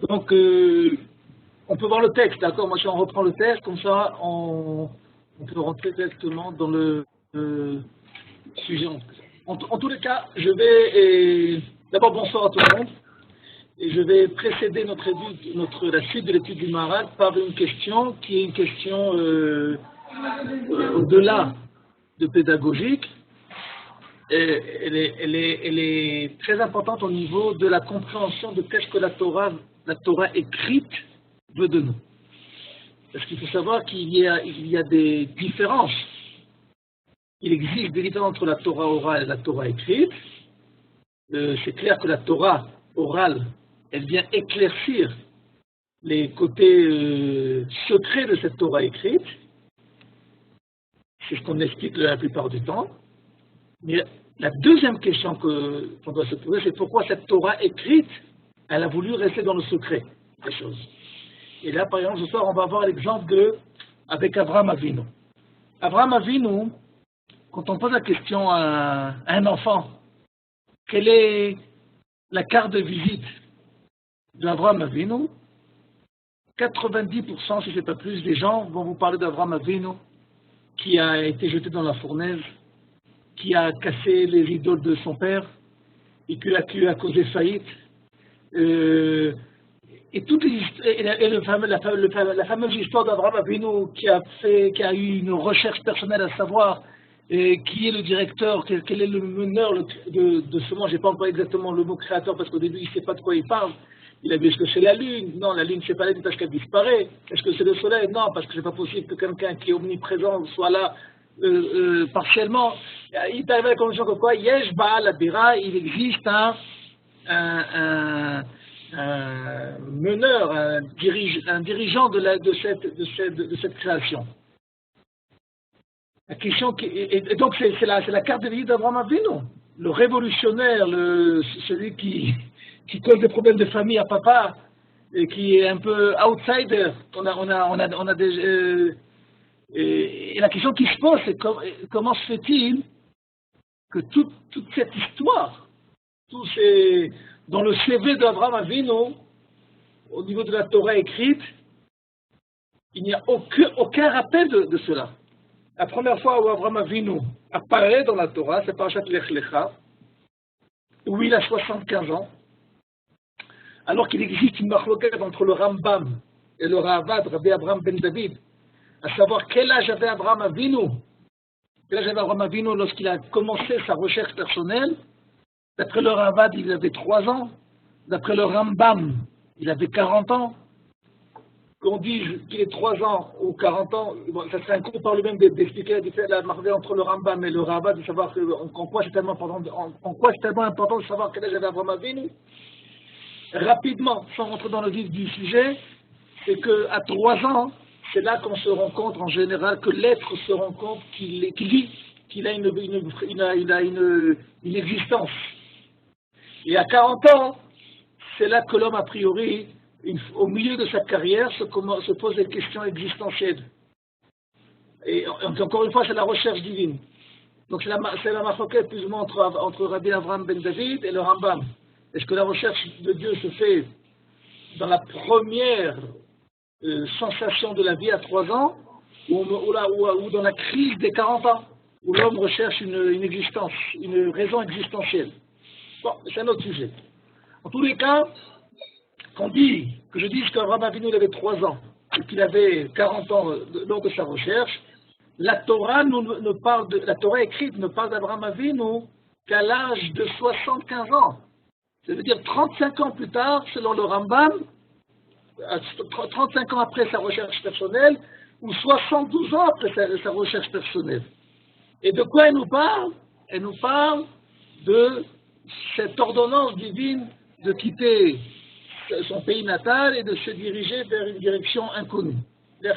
Donc, on peut voir le texte, d'accord? Moi, si on reprend le texte, comme ça, on peut rentrer directement dans le sujet. En tous les cas, je vais... D'abord, bonsoir à tout le monde. Et je vais précéder la suite de l'étude du Maharal par une question qui est une question au-delà de pédagogique. Elle est très importante au niveau de la compréhension de qu'est-ce que la Torah écrite veut de nous. Parce qu'il faut savoir qu'il y a des différences. Il existe des différences entre la Torah orale et la Torah écrite. C'est clair que la Torah orale, elle vient éclaircir les côtés secrets de cette Torah écrite. C'est ce qu'on explique la plupart du temps. Mais la deuxième question qu'on doit se poser, c'est pourquoi cette Torah écrite, elle a voulu rester dans le secret des choses. Et là, par exemple, ce soir, on va voir l'exemple avec Abraham Avinu. Abraham Avinu, quand on pose la question à un enfant, quelle est la carte de visite d'Abraham Avinu, 90%, si ce n'est pas plus, des gens vont vous parler d'Abraham Avinu, qui a été jeté dans la fournaise, qui a cassé les idoles de son père, et qui a causé faillite. Et la fameuse histoire d'Abraham Avinu qui a eu une recherche personnelle à savoir qui est le directeur, quel est le meneur de ce monde. Je n'ai pas encore exactement le mot créateur parce qu'au début il ne sait pas de quoi il parle. Il a dit est-ce que c'est la lune? Non, la lune c'est pas la lune parce qu'elle disparaît. Est-ce que c'est le soleil? Non, parce que c'est pas possible que quelqu'un qui est omniprésent soit là partiellement. Il est arrivé à la conclusion que quoi? Yesh Baal Abira, il existe un meneur, un dirigeant de cette création. La question et donc c'est la carte de visite d'Abraham Avinu, le révolutionnaire, celui qui cause des problèmes de famille à papa et qui est un peu outsider. Et la question qui se pose, c'est comment se fait-il que toute cette histoire, dans le CV d'Abraham Avinu, au niveau de la Torah écrite, il n'y a aucun rappel de cela. La première fois où Abraham Avinu apparaît dans la Torah, c'est Parashat Lech Lecha, où il a 75 ans, alors qu'il existe une machloket entre le Rambam et le Ravad, Rabbi Abraham ben David, à savoir quel âge avait Abraham Avinu. Quel âge avait Abraham Avinu lorsqu'il a commencé sa recherche personnelle? D'après le Ravad, il avait 3 ans. D'après le Rambam, il avait 40 ans. Qu'on dise qu'il ait 3 ans ou 40 ans, bon, ça serait un coup par lui-même d'expliquer la marque entre le Rambam et le Ravad, de savoir en quoi c'est tellement important de savoir quel âge avait Abraham Avinu. Rapidement, sans rentrer dans le vif du sujet, c'est qu'à 3 ans, c'est là qu'on se rend compte en général que l'être se rend compte qu'il a une existence. Et à 40 ans, c'est là que l'homme, a priori, au milieu de sa carrière, se pose des questions existentielles. Et encore une fois, c'est la recherche divine. Donc c'est la machloket plus ou moins entre Rabbi Abraham ben David et le Rambam. Est-ce que la recherche de Dieu se fait dans la première sensation de la vie à 3 ans ou dans la crise des 40 ans, où l'homme recherche une existence, une raison existentielle? Bon, c'est un autre sujet. En tous les cas, que je dise qu'Abraham Avinu avait 3 ans et qu'il avait 40 ans lors de sa recherche, la Torah écrite ne parle d'Abraham Avinu qu'à l'âge de 75 ans. Ça veut dire 35 ans plus tard, selon le Rambam, 35 ans après sa recherche personnelle, ou 72 ans après sa recherche personnelle. Et de quoi elle nous parle? Elle nous parle de cette ordonnance divine de quitter son pays natal et de se diriger vers une direction inconnue. Et a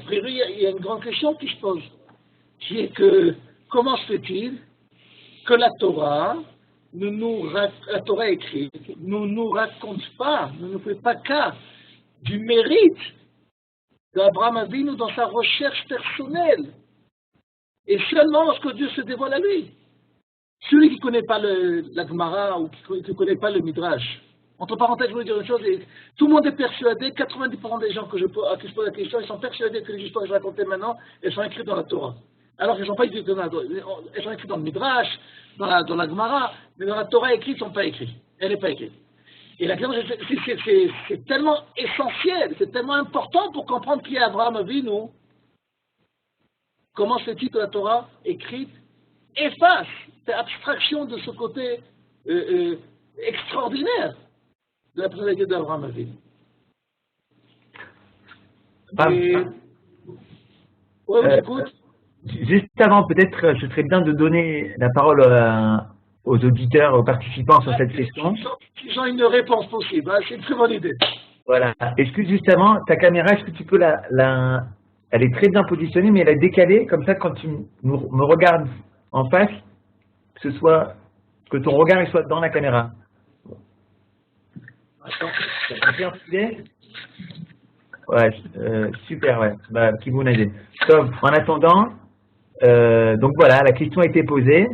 priori, il y a une grande question qui se pose, qui est que comment se fait-il que la Torah écrite ne nous raconte pas, ne nous fait pas cas du mérite d'Abraham Avinu dans sa recherche personnelle, et seulement lorsque Dieu se dévoile à lui. Celui qui ne connaît pas la Gemara ou qui ne connaît pas le Midrash, entre parenthèses, je voulais dire une chose, tout le monde est persuadé, 90% des gens à qui je pose la question, ils sont persuadés que les histoires que je racontais maintenant, elles sont écrites dans la Torah. Alors qu'elles ne sont pas écrites elles sont écrites dans le Midrash, dans la Gemara, mais dans la Torah écrite, elles ne sont pas écrites. Elle n'est pas écrite. Et la question, c'est tellement essentiel, c'est tellement important pour comprendre qui est Abraham Avinu. Comment se fait-il que la Torah écrite efface, fait abstraction de ce côté extraordinaire de la personnalité d'Abraham Avinu. Oui, j'écoute. Juste avant, peut-être, ce serait bien de donner la parole aux auditeurs, aux participants sur cette question. S'ils ont une réponse possible, hein, c'est une très bonne idée. Voilà. Est-ce que justement, ta caméra, est-ce que tu peux elle est très bien positionnée, mais elle est décalée, comme ça, quand tu me regardes en face, que ton regard il soit dans la caméra. Attends. Ça fait un filet ? Ouais, super, ouais. Bah, qui vous aide. Donc, en attendant, donc voilà, la question a été posée.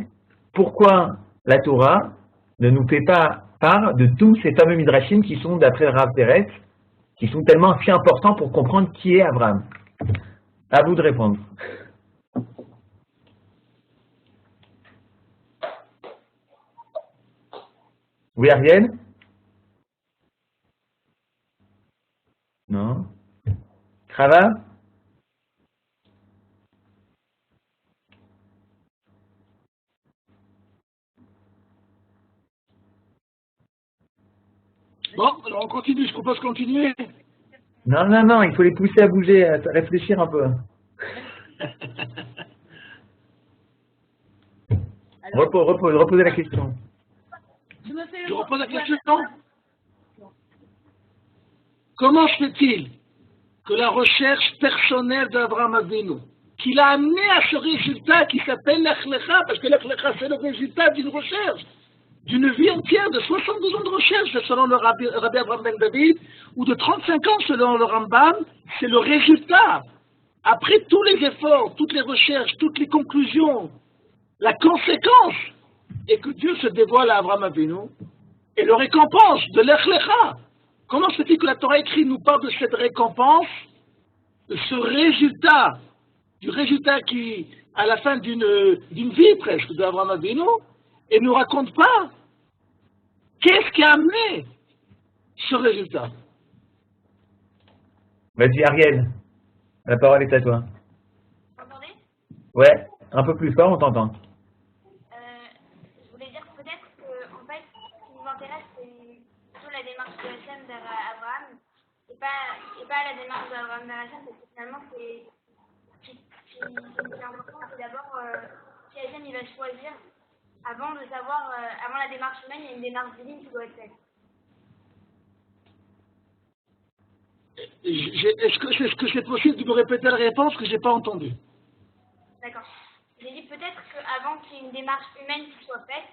Pourquoi la Torah ne nous fait pas part de tous ces fameux midrashim qui sont, d'après le Rav Peretz, qui sont tellement si importants pour comprendre qui est Abraham? À vous de répondre. Oui, Ariel? Non? Crava? Bon, alors on continue, je propose continuer. Non, il faut les pousser à bouger, à réfléchir un peu. Reposez la question. Je repose la question. Comment se fait-il que la recherche personnelle d'Abraham Avinu, qui l'a amené à ce résultat qui s'appelle l'Echlecha, parce que l'Echlecha c'est le résultat d'une recherche, d'une vie entière de 72 ans de recherche selon le Rabbi Abraham Ben David, ou de 35 ans selon le Rambam, c'est le résultat. Après tous les efforts, toutes les recherches, toutes les conclusions, la conséquence est que Dieu se dévoile à Abraham Avinu et le récompense de l'Echlecha. Comment se fait-il que la Torah écrite nous parle de cette récompense, de ce résultat, du résultat qui, à la fin d'une vie presque d'Abraham Avinu, et ne nous raconte pas qu'est-ce qui a amené ce résultat? Vas-y, Ariel, la parole est à toi. Vous m'entendez? Ouais, un peu plus fort, on t'entend. Je voulais dire peut-être que, en fait, ce qui nous intéresse, c'est plutôt la démarche de Hachem vers Abraham, et pas la démarche d'Abraham vers Hachem, parce que finalement, ce qui est important, c'est d'abord si Hachem il va choisir, avant de savoir, avant la démarche humaine, il y a une démarche divine qui doit être faite. Est-ce que c'est possible de me répéter la réponse que je n'ai pas entendue? D'accord. J'ai dit peut-être qu'avant qu'il y ait une démarche humaine qui soit faite,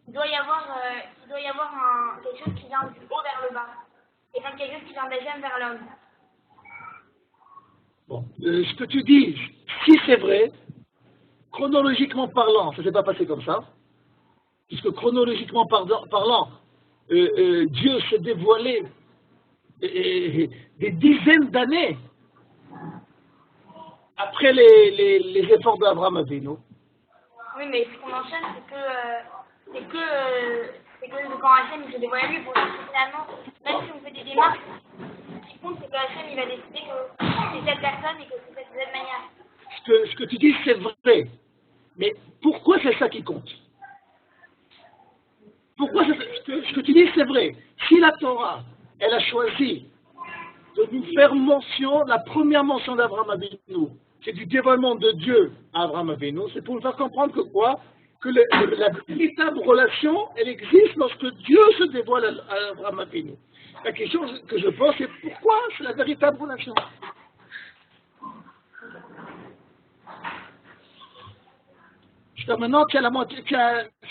il doit y avoir quelque chose qui vient du haut vers le bas, et pas quelque chose qui vient d'Hachem vers l'homme. Bon, ce que tu dis, si c'est vrai, chronologiquement parlant, ça ne s'est pas passé comme ça, puisque chronologiquement parlant, Dieu s'est dévoilé des dizaines d'années après les efforts d'Abraham Avinu. Oui, mais ce qu'on enchaîne, c'est que quand Hachem il se dévoile à lui, pour dire que finalement, même si on fait des démarches, ce qui compte, c'est que Hachem il va décider que c'est cette personne et que c'est de cette manière. Ce que tu dis, c'est vrai. Mais pourquoi c'est ça qui compte? Pourquoi ce que tu dis, c'est vrai? Si la Torah, elle a choisi de nous faire mention, la première mention d'Abraham Avinu, c'est du dévoilement de Dieu à Abraham Avinu, c'est pour nous faire comprendre que quoi? Que la véritable relation, elle existe lorsque Dieu se dévoile à Abraham Avinu. La question que je pose, c'est pourquoi c'est la véritable relation? Jusqu'à maintenant, tu as la moitié,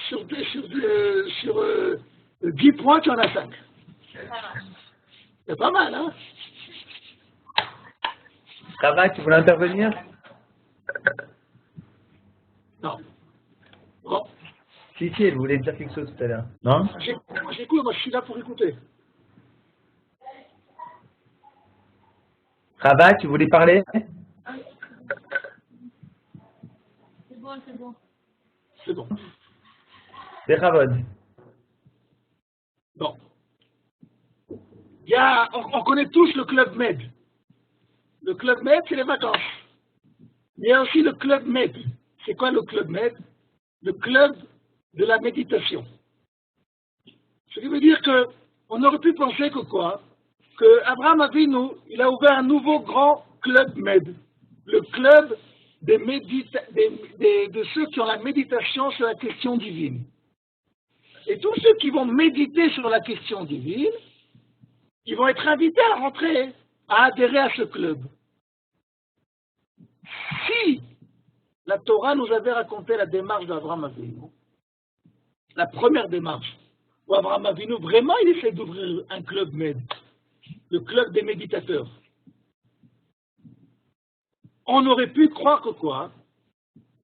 sur 10 points, tu en as 5. C'est pas mal, hein? Rava, tu voulais intervenir? Non. Bon. Si, elle voulait dire quelque chose tout à l'heure. Non? J'écoute, moi je suis là pour écouter. Rabat, tu voulais parler? C'est bon, c'est bon. C'est bon. Bechavod. Bon. On connaît tous le Club Med. Le Club Med, c'est les vacances. Il y a aussi le Club Med. C'est quoi le Club Med? Le club de la méditation. Ce qui veut dire qu'on aurait pu penser que quoi? Que Abraham Avinu, il a ouvert un nouveau grand Club Med. Le club de ceux qui ont la méditation sur la question divine. Et tous ceux qui vont méditer sur la question divine, ils vont être invités à rentrer, à adhérer à ce club. Si la Torah nous avait raconté la démarche d'Abraham Avinu, la première démarche, où Abraham Avinu, vraiment, il essaie d'ouvrir un club Med, le club des méditateurs. On aurait pu croire que quoi?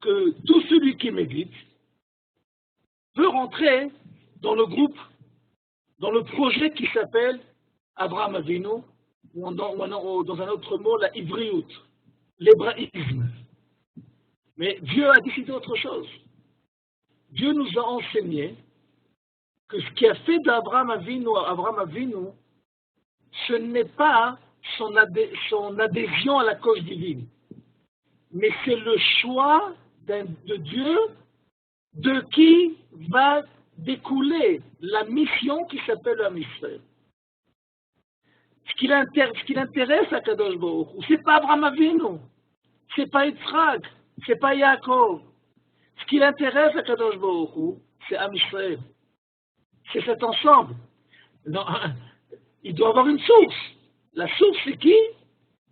Que tout celui qui médite peut rentrer dans le groupe, dans le projet qui s'appelle Abraham Avinu, ou dans un autre mot, la Ivriout, l'hébraïsme. Mais Dieu a décidé autre chose. Dieu nous a enseigné que ce qui a fait d'Abraham Avinu, ce n'est pas son adhésion à la cause divine, mais c'est le choix de Dieu de qui va découler la mission qui s'appelle la Israël. Ce qui l'intéresse à Kadosh Baruch Hu, c'est pas Abraham Avinu, c'est pas Yitzhak, c'est pas Yaakov. Ce qui l'intéresse à Kadosh Baruch Hu, c'est Am Israël. C'est cet ensemble. Non, il doit avoir une source. La source, c'est qui?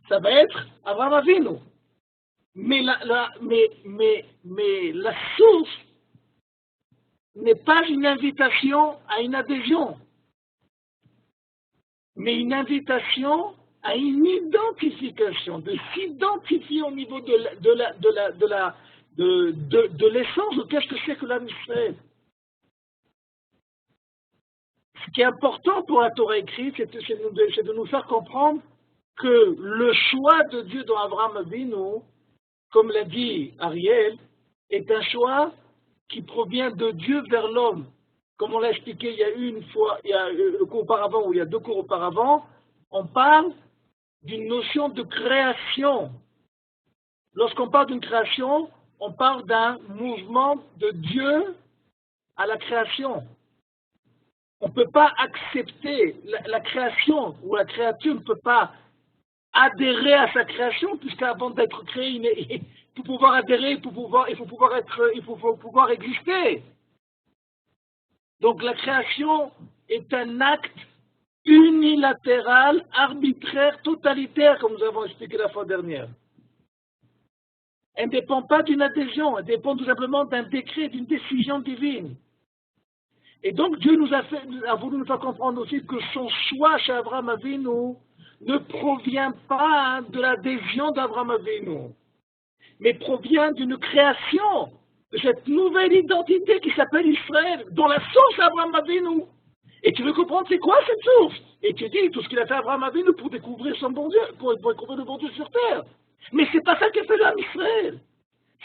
Ça va être Abraham Avinu. Mais la source n'est pas une invitation à une adhésion, mais une invitation à une identification, de s'identifier au niveau de l'essence de qu'est-ce que c'est que l'âme Israël. Ce qui est important pour la Torah écrite, c'est de nous faire comprendre que le choix de Dieu dans Abraham Avinu, comme l'a dit Ariel, est un choix qui provient de Dieu vers l'homme. Comme on l'a expliqué il y a une fois, il y a le cours auparavant, ou il y a 2 cours auparavant, on parle d'une notion de création. Lorsqu'on parle d'une création, on parle d'un mouvement de Dieu à la création. On ne peut pas accepter la création, ou la créature ne peut pas adhérer à sa création, puisqu'avant d'être créé, pour pouvoir adhérer, il faut pouvoir exister. Donc la création est un acte unilatéral, arbitraire, totalitaire, comme nous avons expliqué la fois dernière. Elle ne dépend pas d'une adhésion, elle dépend tout simplement d'un décret, d'une décision divine. Et donc Dieu a voulu nous faire comprendre aussi que son choix chez Abraham Avinu ne provient pas de l'adhésion d'Abraham Avinu, mais provient d'une création de cette nouvelle identité qui s'appelle Israël, dont la source est Abraham Avinu. Et tu veux comprendre c'est quoi cette source? Et tu dis tout ce qu'il a fait Abraham Avinu pour découvrir son bon Dieu, pour découvrir le bon Dieu sur terre. Mais c'est pas ça qu'a fait l'âme Israël.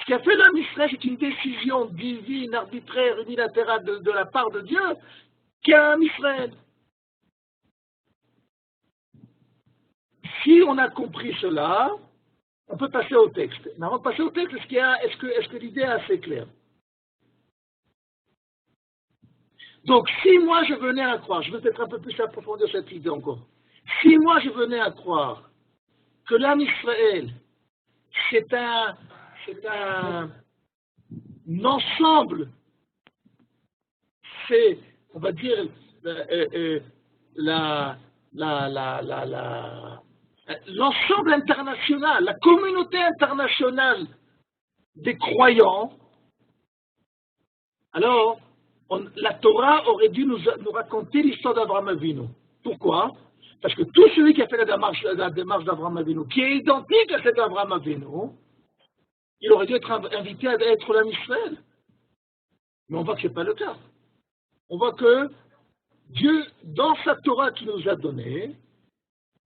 Ce qu'a fait l'âme Israël, c'est une décision divine, arbitraire, unilatérale de la part de Dieu, qui a un Israël. Si on a compris cela, on peut passer au texte. Mais avant de passer au texte, est-ce que l'idée est assez claire? Donc, si moi je venais à croire, je vais peut-être un peu plus approfondir cette idée encore. Si moi je venais à croire que l'âme Israël, c'est un ensemble, c'est, on va dire, l'ensemble international, la communauté internationale des croyants, alors la Torah aurait dû nous raconter l'histoire d'Abraham Avinu. Pourquoi? Parce que tout celui qui a fait la démarche d'Abraham Avinu, qui est identique à celle d'Abraham Avinu, il aurait dû être invité à être l'âme Israël. Mais on voit que ce n'est pas le cas. On voit que Dieu, dans sa Torah qu'il nous a donnée,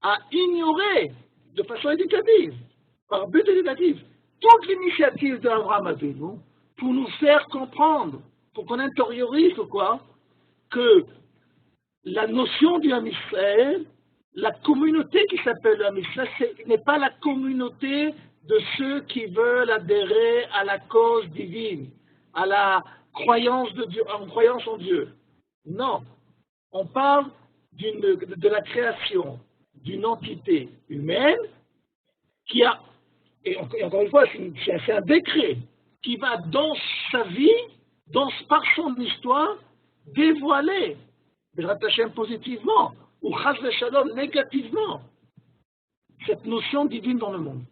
a ignoré de façon éducative, par but éducatif, toute l'initiative d'Abraham Avinu pour nous faire comprendre, pour qu'on intériorise quoi, que la notion du Ham Israël, la communauté qui s'appelle le Ham Israël, n'est pas la communauté de ceux qui veulent adhérer à la cause divine, à la croyance de Dieu, en croyance en Dieu. Non, on parle de la création d'une entité humaine qui a, et encore une fois, c'est un décret qui va dans sa vie, par son histoire, dévoiler, positivement, ou chas v'shalom négativement, cette notion divine dans le monde.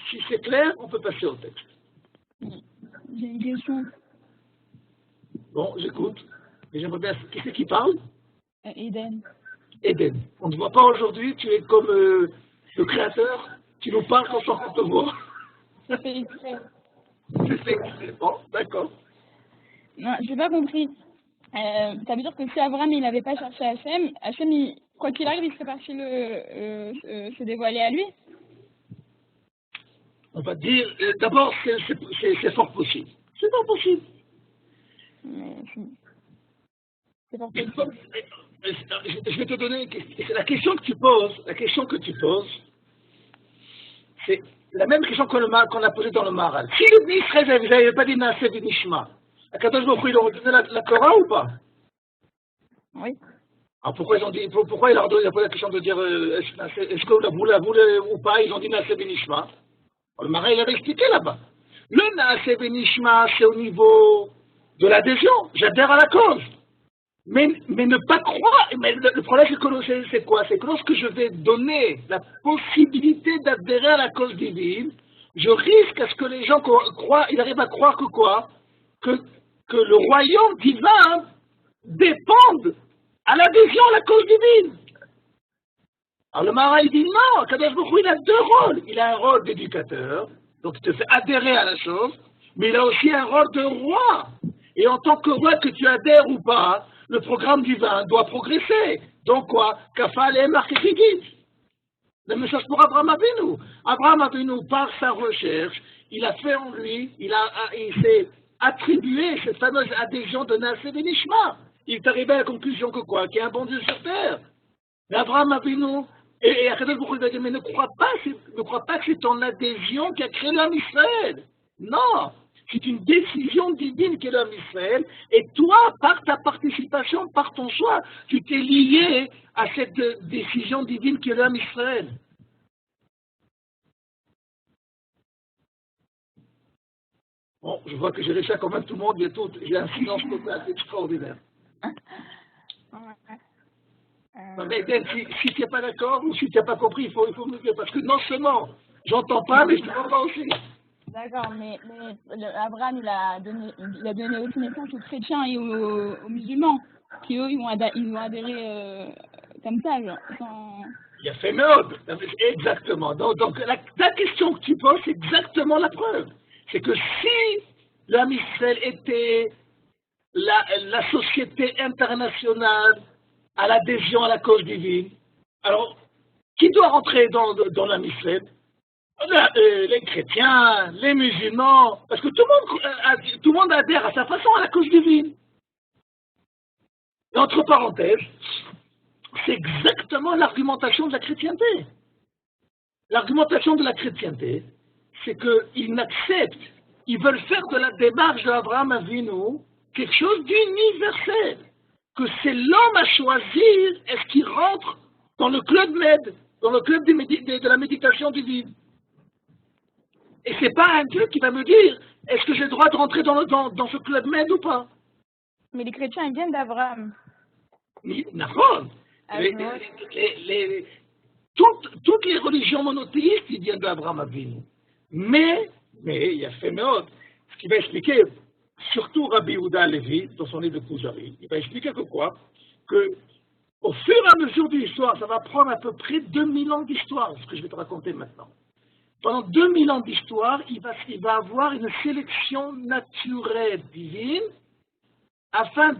Si c'est clair, on peut passer au texte. J'ai une question. Bon, j'écoute. Et j'aimerais bien. Qui c'est qui parle? Eden. Eden. On ne te voit pas aujourd'hui, tu es comme le créateur, tu nous parles quand on te voit. C'est fait exprès. C'est fait exprès. Bon, d'accord. Non, j'ai pas compris. Ça veut dire que si Abraham il n'avait pas cherché Hachem, Hachem, quoi qu'il arrive, il serait parti se dévoiler à lui. On va dire, d'abord, c'est fort possible. C'est fort possible. Mais c'est fort possible. Je vais te donner la question que tu poses, c'est la même question qu'on a posée dans le Maharal. Si le Israël n'avait pas dit Naaseh v'nishma, à Kadosh Baruch Hu, il aurait donné la Torah ou pas? Oui. Alors pourquoi il leur a posé la question de dire est-ce que vous la voulez ou pas? Ils ont dit Naaseh v'nishma. Le Maharal il avait expliqué là-bas. Le Naaseh v'nishma, c'est au niveau de l'adhésion. J'adhère à la cause. Mais ne pas croire, mais le problème c'est quoi? C'est que lorsque je vais donner la possibilité d'adhérer à la cause divine, je risque à ce que les gens croient, ils arrivent à croire que quoi? Que le royaume divin dépende à l'adhésion à la cause divine. Alors le Maharal il dit non, Kadosh Baruch Hu, il a deux rôles. Il a un rôle d'éducateur, donc il te fait adhérer à la chose, mais il a aussi un rôle de roi. Et en tant que roi, que tu adhères ou pas, le programme divin doit progresser. Donc quoi? Kafal et marketing. Le message pour Abraham Avinu. Abraham Avinu, par sa recherche, il a fait en lui, il s'est attribué cette fameuse adhésion de Naaseh v'nishma. Il est arrivé à la conclusion que quoi? Qu'il y a un bon Dieu sur terre. Mais Abraham Avinu, et Akadosh Baruch Hu va dire, mais ne crois pas que c'est ton adhésion qui a créé l'homme Israël. Non! C'est une décision divine qu'est l'homme Israël, et toi, par ta participation, par ton choix, tu t'es lié à cette décision divine qu'est l'homme Israël. Bon, je vois que j'ai réussi à convaincre tout le monde, j'ai un silence total, c'est extraordinaire. Mais si tu n'es pas d'accord, ou si tu n'as pas compris, il faut me dire, parce que non seulement, j'entends pas, mais je ne comprends pas aussi. D'accord, mais Abraham, il a donné aussi naissance aux chrétiens et aux musulmans, qui eux, ils vont adhérer comme ça, genre, sans... Il a fait mode, exactement. Donc ta question que tu poses, c'est exactement la preuve. C'est que si l'homme Israël était la société internationale à l'adhésion à la cause divine, alors, qui doit rentrer dans l'homme Israël? Les chrétiens, les musulmans, parce que tout le monde adhère à sa façon à la cause divine. Et entre parenthèses, c'est exactement l'argumentation de la chrétienté. L'argumentation de la chrétienté, c'est qu'ils n'acceptent, ils veulent faire de la démarche d'Abraham Avinu quelque chose d'universel, que c'est l'homme à choisir est-ce qu'il rentre dans le club Med, dans le club de la méditation divine. Et c'est pas un Dieu qui va me dire, est-ce que j'ai le droit de rentrer dans ce club Med ou pas? Mais les chrétiens, ils viennent d'Abraham. D'accord. Toutes les religions monothéistes, ils viennent d'Abraham Avinu. Mais il y a Féméod, ce qui va expliquer, surtout Rabbi Yehuda Halevi, dans son livre de Kuzari, il va expliquer que quoi? Que au fur et à mesure de l'histoire, ça va prendre à peu près 2000 ans d'histoire, ce que je vais te raconter maintenant. pendant 2000 ans d'histoire, il va avoir une sélection naturelle divine afin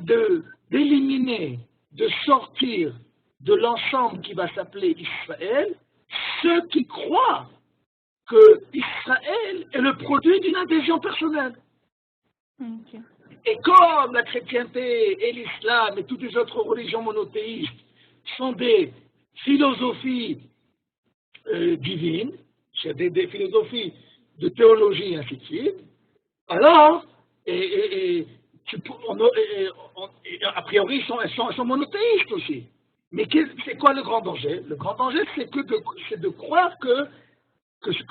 d'éliminer, de sortir de l'ensemble qui va s'appeler Israël, ceux qui croient que Israël est le produit d'une adhésion personnelle. Ok. Et comme la chrétienté et l'islam et toutes les autres religions monothéistes sont des philosophies divines, c'est des philosophies de théologie et ainsi de suite, alors, a priori, elles sont monothéistes aussi. Mais c'est quoi le grand danger? Le grand danger, c'est de croire que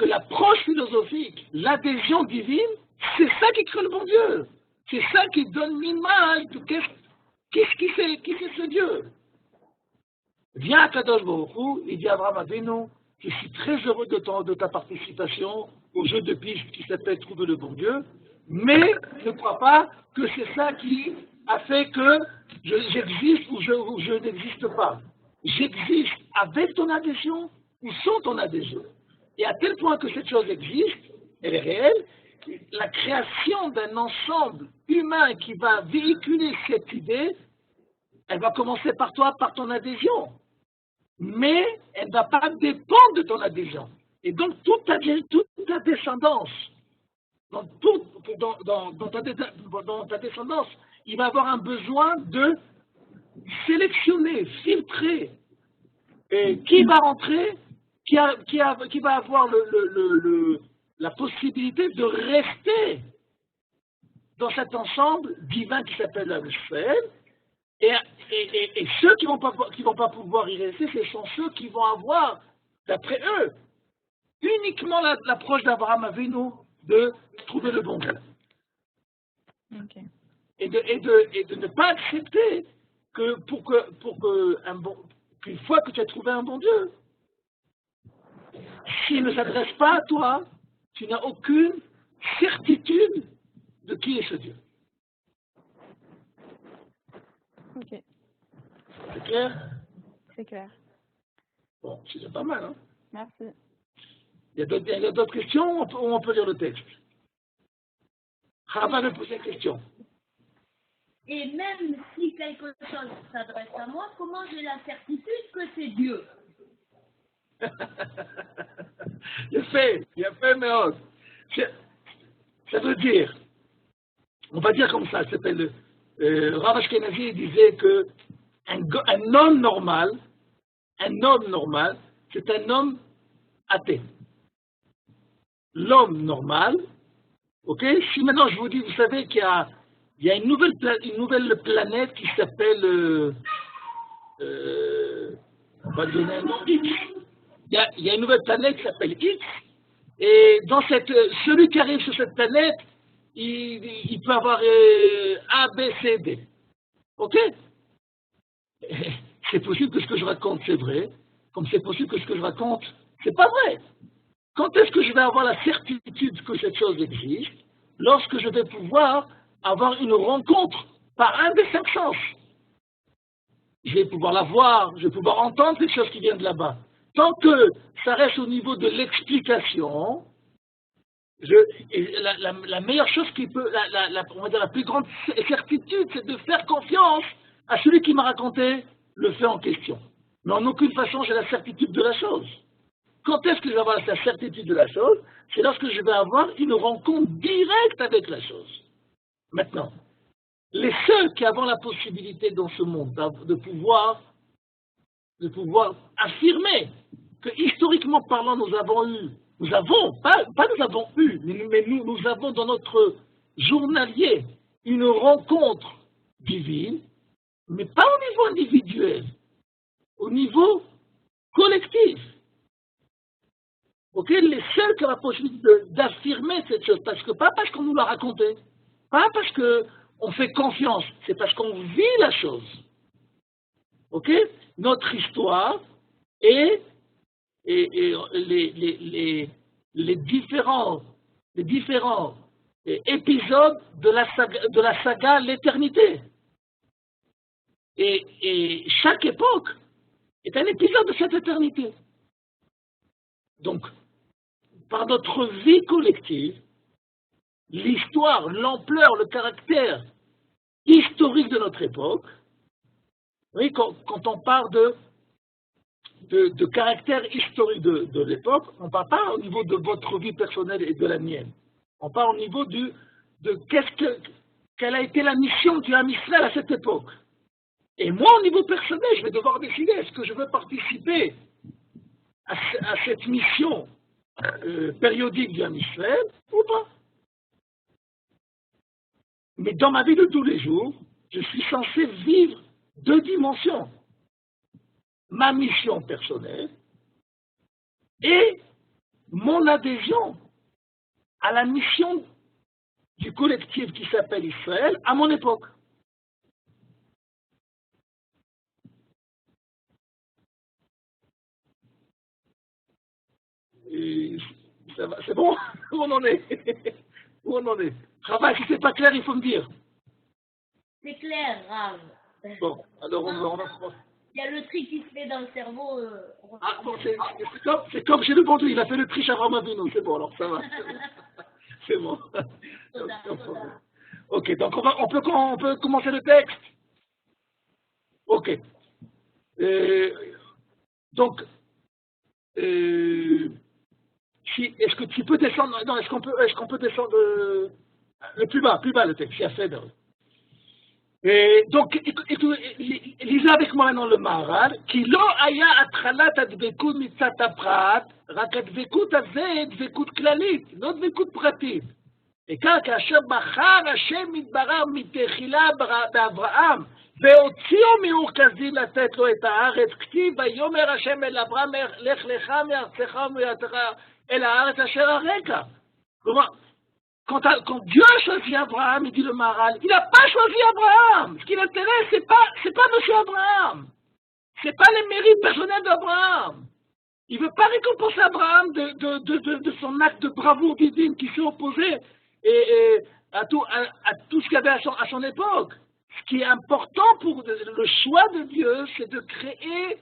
l'approche philosophique, l'adhésion divine, c'est ça qui crée le bon Dieu. C'est ça qui donne l'image de qu'est-ce qui c'est ce Dieu. Viens à Kadosh Baruch Hu, il dit à Abraham Avinu, je suis très heureux de ta participation au jeu de piste qui s'appelle Trouver le bon Dieu, mais ne crois pas que c'est ça qui a fait que j'existe ou je n'existe pas. J'existe avec ton adhésion ou sans ton adhésion. Et à tel point que cette chose existe, elle est réelle, la création d'un ensemble humain qui va véhiculer cette idée, elle va commencer par toi, par ton adhésion. Mais elle ne va pas dépendre de ton adhésion. Et donc toute ta descendance, dans ta descendance, il va avoir un besoin de sélectionner, filtrer, et qui va rentrer, qui va avoir la possibilité de rester dans cet ensemble divin qui s'appelle Israël. Et ceux qui vont pas pouvoir y rester, ce sont ceux qui vont avoir, d'après eux, uniquement l'approche d'Abraham Avinu de trouver le bon Dieu. Okay. Et de ne pas accepter qu'une fois que tu as trouvé un bon Dieu, s'il ne s'adresse pas à toi, tu n'as aucune certitude de qui est ce Dieu. Ok. C'est clair? C'est clair. Bon, c'est pas mal, hein? Merci. Il y a d'autres questions ou on peut lire le texte? Rava me pose une question. Et même si quelque chose s'adresse à moi, comment j'ai la certitude que c'est Dieu? Il a fait, mais ça veut dire, on va dire comme ça, ça s'appelle, Rav Ashkenazi disait que un homme normal, c'est un homme athée. L'homme normal, ok? Si maintenant je vous dis, vous savez qu'il y a une nouvelle planète qui s'appelle, on va donner un nom, X. Il y a une nouvelle planète qui s'appelle X, et dans celui qui arrive sur cette planète, il peut avoir A, B, C, D. Ok? C'est possible que ce que je raconte, c'est vrai, comme c'est possible que ce que je raconte, c'est pas vrai. Quand est-ce que je vais avoir la certitude que cette chose existe? Lorsque je vais pouvoir avoir une rencontre par un des 5 sens. Je vais pouvoir la voir, je vais pouvoir entendre quelque chose qui vient de là-bas. Tant que ça reste au niveau de l'explication, la meilleure chose qui peut, on va dire la plus grande certitude, c'est de faire confiance à celui qui m'a raconté le fait en question. Mais en aucune façon, j'ai la certitude de la chose. Quand est-ce que je vais avoir la certitude de la chose? C'est lorsque je vais avoir une rencontre directe avec la chose. Maintenant, les seuls qui avons la possibilité dans ce monde de pouvoir affirmer que historiquement parlant, nous avons, mais nous avons dans notre journalier une rencontre divine, mais pas au niveau individuel, au niveau collectif. Ok, les seuls qui ont la possibilité d'affirmer cette chose, pas parce qu'on nous l'a raconté, pas parce qu'on fait confiance, c'est parce qu'on vit la chose. Ok, notre histoire et les différents épisodes de la saga L'éternité. Et chaque époque est un épisode de cette éternité. Donc, par notre vie collective, l'histoire, l'ampleur, le caractère historique de notre époque. Vous voyez, quand on parle de caractère historique de l'époque, on ne parle pas au niveau de votre vie personnelle et de la mienne. On parle au niveau de quelle a été la mission du Ham Israël à cette époque. Et moi, au niveau personnel, je vais devoir décider, est-ce que je veux participer à cette mission périodique du Ham Israël ou pas. Mais dans ma vie de tous les jours, je suis censé vivre deux dimensions. Ma mission personnelle et mon adhésion à la mission du collectif qui s'appelle Israël à mon époque. C'est bon? Où on en est? Où on en est? Rav, si c'est pas clair, il faut me dire. C'est clair, Rav. Bon, alors on va... Il y a le tri qui se fait dans le cerveau. Ah bon, c'est comme chez le bon Dieu, il a fait le tri chez Avraham Avinu, c'est bon, alors ça va. C'est bon. Ok, donc on peut commencer le texte. Ok. Donc, est-ce que tu peux descendre? Non, est-ce qu'on peut descendre le plus bas le texte, il y a fait. Donc, lisez avec moi maintenant le Maharal. Ki lo aya atchalat advekut mitzat הפרט, רק הדבקות הזה דבקות כללית, לא דבקות פרטית. וכך כאשר בחר השם יתברך מתחילה באברהם, והוציאו מאור כזים לתת לו את הארץ, כתיב ויאמר השם אל אברהם, לך לך מארצך וממולדתך אל הארץ אשר אראך. כלומר, quand Dieu a choisi Abraham, il dit le Maharal, il n'a pas choisi Abraham. Ce qui l'intéresse, c'est pas monsieur Abraham. C'est pas les mérites personnels d'Abraham. Il ne veut pas récompenser Abraham de son acte de bravoure divine qui s'est opposé à tout ce qu'il y avait à son époque. Ce qui est important pour le choix de Dieu, c'est de créer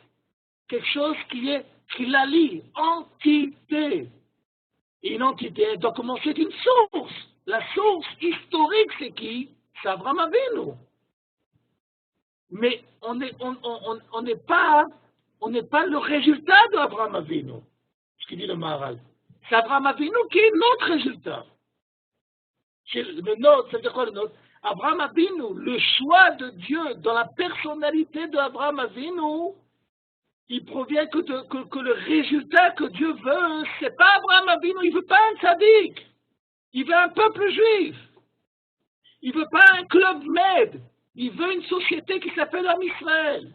quelque chose qui est klali, entité. Et une entité, elle doit commencer d'une source. La source historique, c'est qui? C'est Abraham Avinu. Mais on n'est pas le résultat d'Abraham Avinu, ce qu'il dit le Maharal. C'est Abraham Avinu qui est notre résultat. Le nôtre, ça veut dire quoi le nôtre? Abraham Avinu, le choix de Dieu dans la personnalité d'Abraham Avinu, il provient que le résultat que Dieu veut, c'est pas Abraham Avinu, il veut pas un tzaddik, il veut un peuple juif, il veut pas un club med, il veut une société qui s'appelle Ham Israël.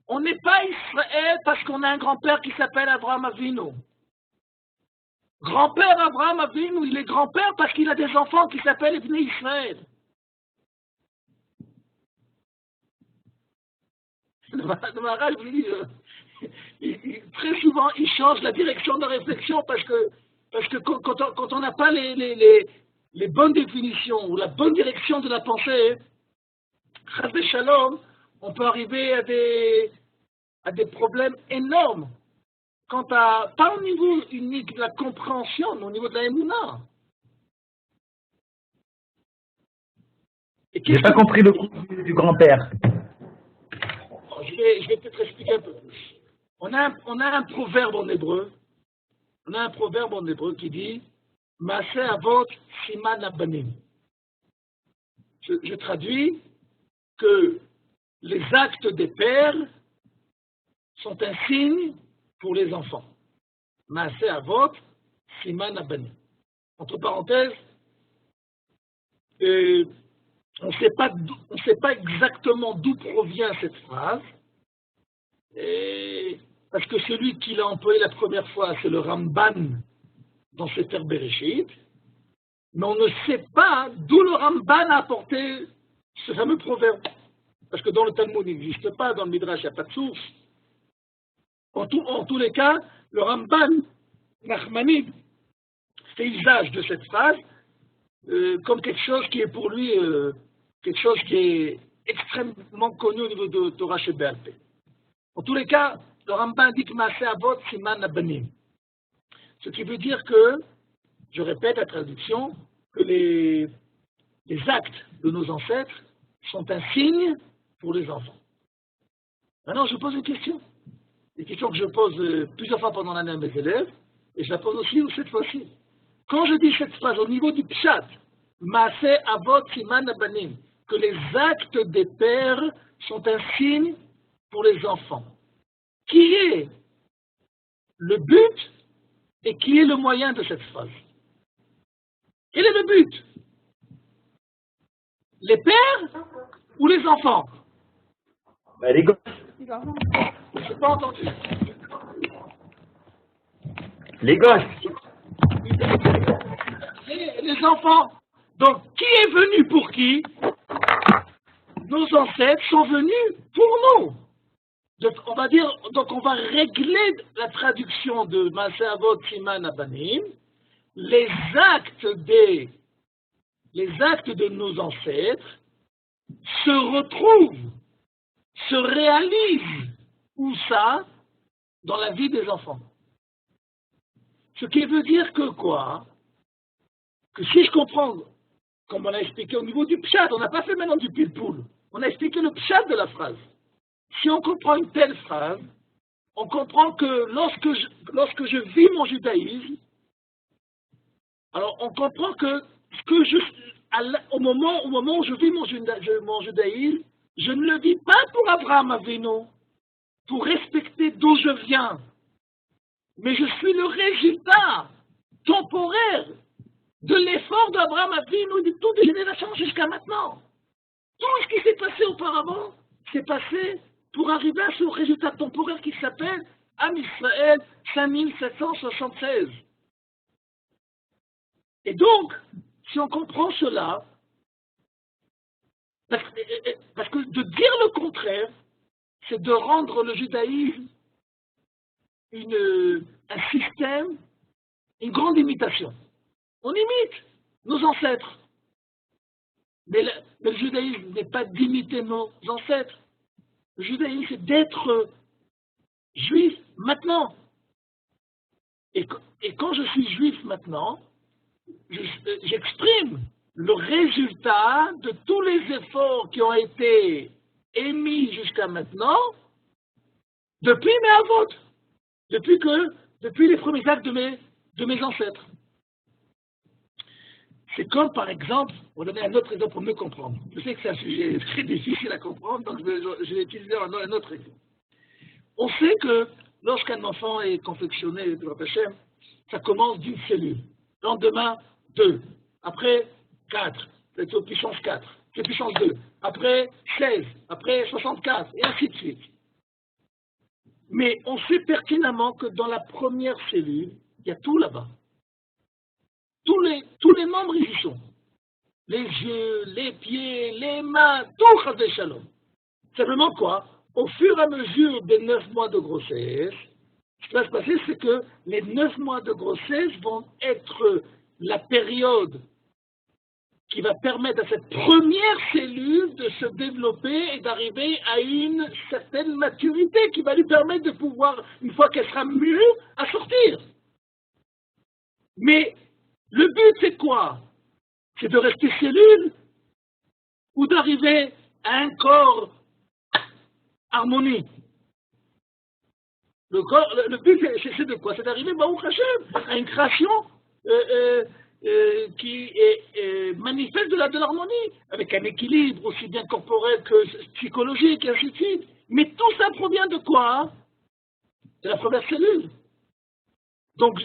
On n'est pas Israël parce qu'on a un grand-père qui s'appelle Abraham Avinu. Grand-père Abraham Avinu, il est grand-père parce qu'il a des enfants qui s'appellent Ibn Israël. Le Maharal, je vous dis, très souvent, il change la direction de réflexion parce que quand on n'a pas les bonnes définitions ou la bonne direction de la pensée, Chas v'Shalom, on peut arriver à des problèmes énormes. Pas au niveau unique de la compréhension, mais au niveau de la émouna. J'ai pas compris le coup du grand-père. Je vais peut-être expliquer un peu plus. On a un proverbe en hébreu. On a un proverbe en hébreu qui dit Maaseh avot siman habanim. Je traduis que les actes des pères sont un signe pour les enfants. Maaseh avot siman habanim. Entre parenthèses, on ne sait pas exactement d'où provient cette phrase, parce que celui qui l'a employé la première fois, c'est le Ramban dans Sefer Bereshit, mais on ne sait pas d'où le Ramban a apporté ce fameux proverbe, parce que dans le Talmud, il n'existe pas, dans le Midrash, il n'y a pas de source. En tous les cas, le Ramban, Nachmanide, fait usage de cette phrase comme quelque chose qui est pour lui quelque chose qui est extrêmement connu au niveau de Torah Sheba'al Peh. En tous les cas, le Rambam dit que Maaseh Avot Siman Abanim. Ce qui veut dire que, je répète la traduction, que les actes de nos ancêtres sont un signe pour les enfants. Maintenant, je pose une question. Une question que je pose plusieurs fois pendant l'année à mes élèves, et je la pose aussi cette fois-ci. Quand je dis cette phrase au niveau du Pshat, Maaseh Avot Siman Abanim, que les actes des pères sont un signe pour les enfants, qui est le but et qui est le moyen de cette phrase? Quel est le but? Les pères ou les enfants? Les gosses. Les enfants. Je n'ai pas entendu. Les gosses. Les enfants. Donc, qui est venu pour qui? Nos ancêtres sont venus pour nous. Donc, on va régler la traduction de Maaseh Avot Siman Abanim. Les actes de nos ancêtres se retrouvent, se réalisent, où ça? Dans la vie des enfants. Ce qui veut dire que quoi? Que si je comprends, comme on a expliqué au niveau du pshat, on n'a pas fait maintenant du pile-poule, on a expliqué le pshat de la phrase. Si on comprend une telle phrase, on comprend que lorsque je vis mon judaïsme, alors on comprend que au moment où je vis mon judaïsme, je ne le vis pas pour Abraham Avinu, pour respecter d'où je viens, mais je suis le résultat temporaire de l'effort d'Abraham Avinu de toutes les générations jusqu'à maintenant. Tout ce qui s'est passé auparavant s'est passé pour arriver à ce résultat temporaire qui s'appelle Am Israël 5776. Et donc, si on comprend cela, parce que de dire le contraire, c'est de rendre le judaïsme un système, une grande imitation. On imite nos ancêtres. Mais le judaïsme n'est pas d'imiter nos ancêtres. Le judaïsme, c'est d'être juif maintenant. Et quand je suis juif maintenant, j'exprime le résultat de tous les efforts qui ont été émis jusqu'à maintenant, depuis mes avot, depuis les premiers actes de mes ancêtres. C'est comme, par exemple, on va donner un autre exemple pour mieux comprendre. Je sais que c'est un sujet très difficile à comprendre, donc je vais utiliser un autre exemple. On sait que lorsqu'un enfant est confectionné de Hashem, ça commence d'une cellule. Lendemain, 2. Après, 4. C'est au puissance 4. C'est puissance 2. Après, 16. Après, 64. Et ainsi de suite. Mais on sait pertinemment que dans la première cellule, il y a tout là-bas. Tous les membres y sont. Les yeux, les pieds, les mains, tout Chasdei Shalom. Simplement quoi? Au fur et à mesure des 9 mois de grossesse, ce qui va se passer, c'est que les 9 mois de grossesse vont être la période qui va permettre à cette première cellule de se développer et d'arriver à une certaine maturité qui va lui permettre de pouvoir, une fois qu'elle sera mûre, à sortir. Mais le but, c'est quoi? C'est de rester cellule ou d'arriver à un corps harmonique. Le but, c'est de quoi? C'est d'arriver, Baruch Hashem, à une création qui est manifeste de l'harmonie, avec un équilibre aussi bien corporel que psychologique, et ainsi de suite. Mais tout ça provient de quoi? De la première cellule. Donc,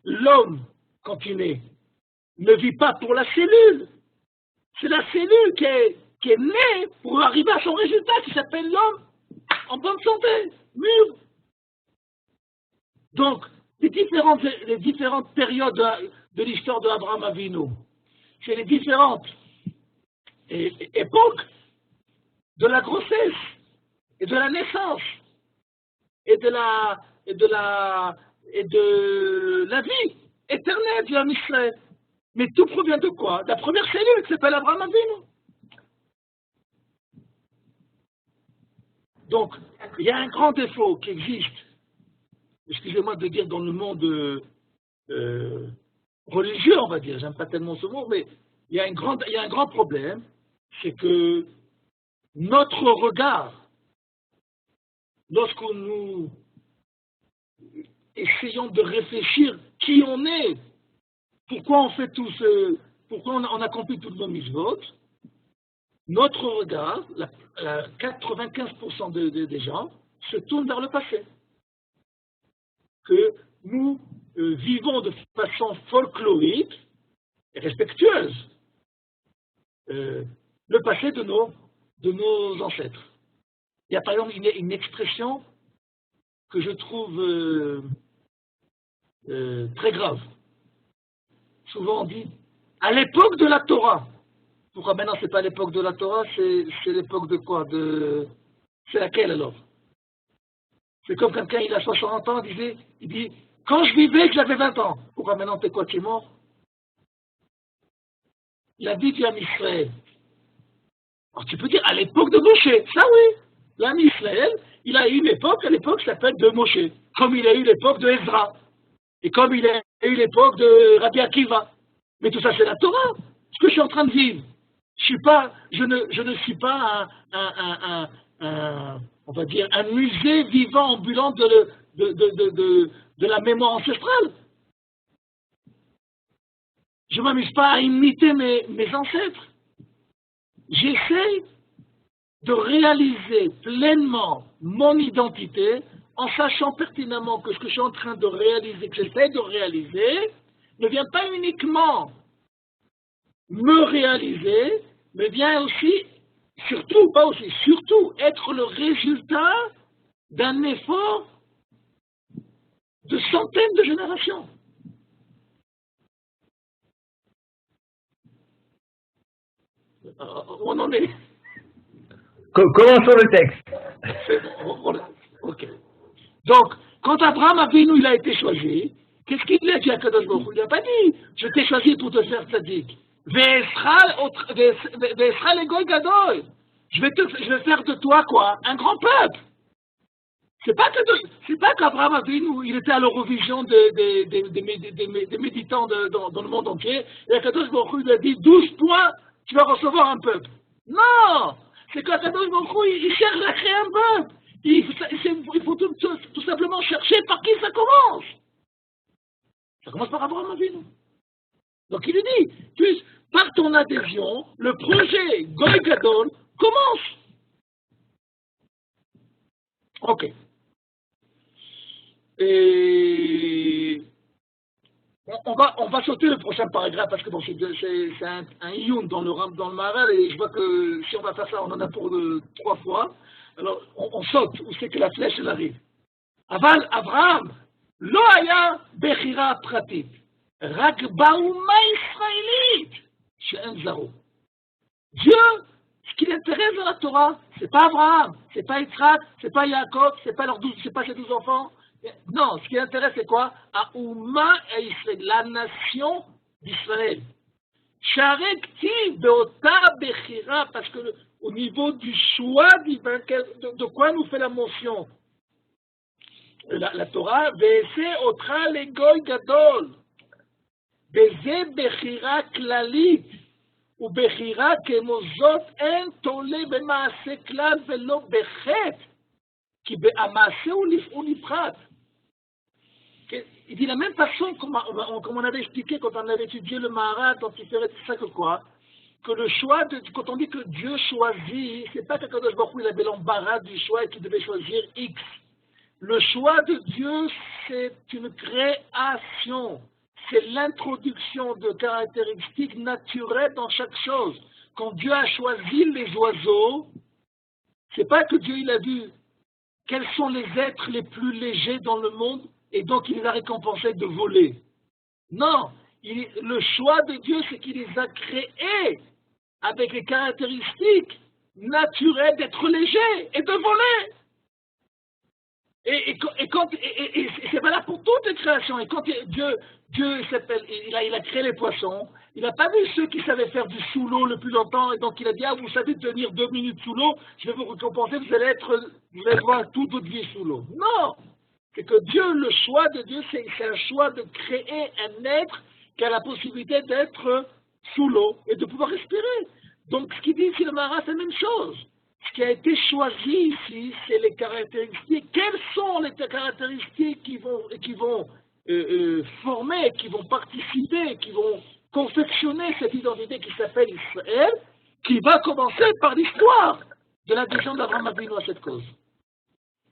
l'homme, quand il naît, ne vit pas pour la cellule. C'est la cellule qui est née pour arriver à son résultat, qui s'appelle l'homme en bonne santé, mûr. Donc, les différentes périodes de l'histoire de Abraham Avinu, c'est les différentes époques de la grossesse et de la naissance et de la vie éternelle du Israël. Mais tout provient de quoi? De la première cellule qui s'appelle Abraham Avinu. Donc, il y a un grand défaut qui existe, excusez-moi de dire dans le monde religieux, on va dire, j'aime pas tellement ce mot, mais il y a un grand problème, c'est que notre regard, lorsque nous essayons de réfléchir qui on est, pourquoi on fait pourquoi on accomplit toutes nos mitzvot, notre regard, 95% des gens, se tournent vers le passé. Que nous vivons de façon folklorique et respectueuse le passé de nos ancêtres. Il y a par exemple une expression que je trouve très grave. Souvent on dit, à l'époque de la Torah. Pourquoi maintenant c'est pas l'époque de la Torah, c'est l'époque de quoi? C'est laquelle alors? C'est comme quelqu'un, il a 60 ans, il dit, quand je vivais, que j'avais 20 ans. Pourquoi maintenant t'es quoi, tu es mort? Il a dit, tu es un Israël. Alors tu peux dire, à l'époque de Moshe, ça oui. L'ami Israël, il a eu une époque, à l'époque qui s'appelle de Moshe. Comme il a eu l'époque de Ezra. Et comme il a eu l'époque de Rabbi Akiva. Mais tout ça, c'est la Torah. Ce que je suis en train de vivre. Je ne suis pas on va dire, un musée vivant, ambulant de la mémoire ancestrale. Je ne m'amuse pas à imiter mes ancêtres. J'essaie de réaliser pleinement mon identité en sachant pertinemment que ce que je suis en train de réaliser, que j'essaie de réaliser, ne vient pas uniquement me réaliser, mais vient aussi, surtout être le résultat d'un effort de centaines de générations. On en est. Commençons le texte. Ok. Donc, quand Abraham Avinu il a été choisi, qu'est-ce qu'il a dit à Kadosh Baruch Hu? Il n'a pas dit, je t'ai choisi pour te faire tzaddik. Ve'esra legoy gadol. Je vais faire de toi quoi? Un grand peuple. C'est pas qu'Abraham Avinu, il était à l'Eurovision des méditants dans le monde entier, et Kadosh Baruch Hu lui a dit 12 points, tu vas recevoir un peuple. Non! C'est que Kadosh Baruch Hu, il cherche à créer un peuple. Il faut tout simplement chercher par qui ça commence. Ça commence par Abraham Avinu. Donc il lui dit, par ton adhésion, le projet Goy Gadol commence. Ok. Et on va sauter le prochain paragraphe parce que bon, c'est un ioun dans le Maharal et je vois que si on va faire ça, on en a pour 3 fois. Alors on saute où c'est que la flèche elle arrive. Aval Abraham, lo haya bechira pratit, rak baouma israélite, she'en zaro. Dieu, ce qui l'intéresse dans la Torah, c'est pas Abraham, c'est pas Yitzhak, c'est pas Yaakov, c'est pas ses 12 enfants. Non, ce qui l'intéresse, c'est quoi? Aouma et Israël, la nation d'Israël. Sharekti beota bechira, parce que au niveau du choix divin, de quoi nous fait la mention la Torah? Ve'ese otra legoy gadol, beze bechira klalit. ובחירה כמו זאת אין תולה במעשה כלל ולא בחטא, כי המעשה הוא נפחת. Il dit de la même façon comme on avait expliqué quand on avait étudié le Maharal, quand il ferait ça que quoi? Que le choix, quand on dit que Dieu choisit, c'est pas que Kadosh Baruch Hu il avait l'embarras du choix et qu'il devait choisir X. Le choix de Dieu, c'est une création. C'est l'introduction de caractéristiques naturelles dans chaque chose. Quand Dieu a choisi les oiseaux, c'est pas que Dieu il a vu quels sont les êtres les plus légers dans le monde et donc il les a récompensés de voler. Non, le choix de Dieu c'est qu'il les a créés avec les caractéristiques naturelles d'être légers et de voler. Et c'est valable pour toutes les créations. Et quand Dieu il a créé les poissons, il n'a pas vu ceux qui savaient faire du sous l'eau le plus longtemps, et donc il a dit, ah, vous savez tenir 2 minutes sous l'eau, je vais vous récompenser, vous allez voir toute votre vie sous l'eau. Non! C'est que Dieu, le choix de Dieu, c'est un choix de créer un être qui a la possibilité d'être sous l'eau et de pouvoir respirer. Donc ce qu'il dit ici le Maharal, c'est la même chose. Ce qui a été choisi ici, c'est les caractéristiques. Quelles sont les caractéristiques qui vont former, qui vont participer, qui vont confectionner cette identité qui s'appelle Israël, qui va commencer par l'histoire de l'adhésion d'Abraham Avinu à cette cause.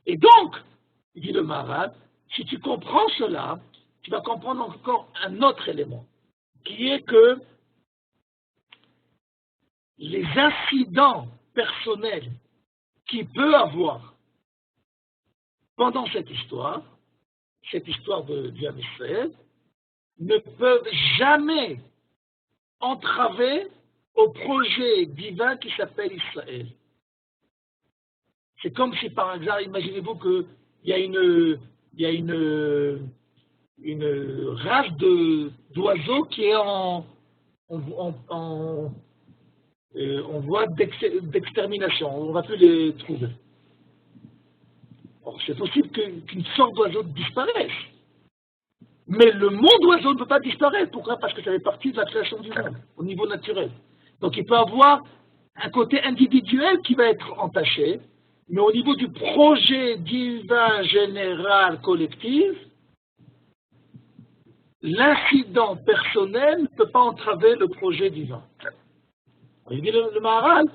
Et donc, dit le Maharal, si tu comprends cela, tu vas comprendre encore un autre élément, qui est que les incidents personnels qu'il peut avoir pendant cette histoire du Ham Israël, ne peuvent jamais entraver au projet divin qui s'appelle Israël. C'est comme si, par exemple, imaginez-vous qu'il y a une race d'oiseaux qui est en voie d'extermination. On ne va plus les trouver. Or, c'est possible qu'une sorte d'oiseau disparaisse. Mais le monde d'oiseau ne peut pas disparaître. Pourquoi? Parce que ça fait partie de la création du monde, au niveau naturel. Donc il peut avoir un côté individuel qui va être entaché, mais au niveau du projet divin général collectif, l'incident personnel ne peut pas entraver le projet divin. Il dit le Maharal,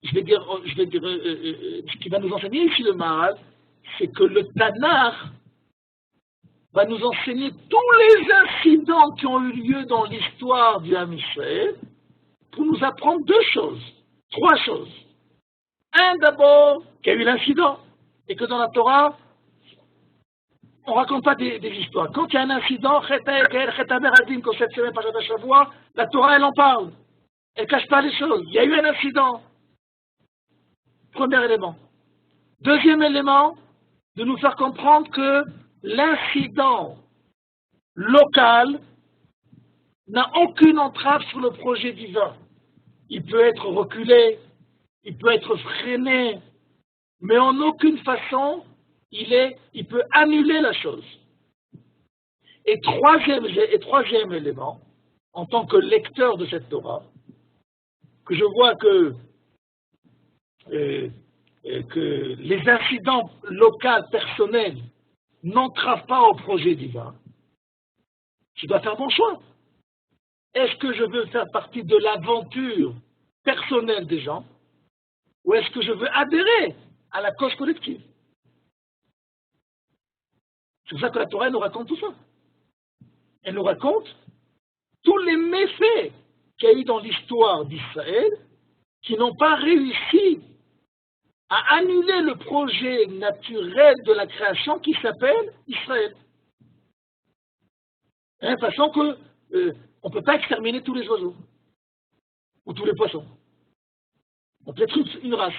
je vais dire ce qui va nous enseigner ici le Maharal, c'est que le Tanakh va nous enseigner tous les incidents qui ont eu lieu dans l'histoire du Ham Israël pour nous apprendre 3 choses. Un, d'abord, qu'il y a eu l'incident, et que dans la Torah, on ne raconte pas des histoires. Quand il y a un incident, comme cette semaine, Parashat Shavua, la Torah, elle en parle. Elle ne cache pas les choses. Il y a eu un incident. Premier élément. Deuxième élément, de nous faire comprendre que l'incident local n'a aucune entrave sur le projet divin. Il peut être reculé, il peut être freiné, mais en aucune façon, il peut annuler la chose. Et troisième élément, en tant que lecteur de cette Torah, que je vois que les incidents locaux, personnels, n'entravent pas au projet divin, je dois faire mon choix. Est-ce que je veux faire partie de l'aventure personnelle des gens, ou est-ce que je veux adhérer à la cause collective? C'est pour ça que la Torah nous raconte tout ça. Elle nous raconte tous les méfaits qu'il y a eu dans l'histoire d'Israël qui n'ont pas réussi à annuler le projet naturel de la création qui s'appelle Israël. De la même façon qu'on ne peut pas exterminer tous les oiseaux ou tous les poissons. On peut être une race.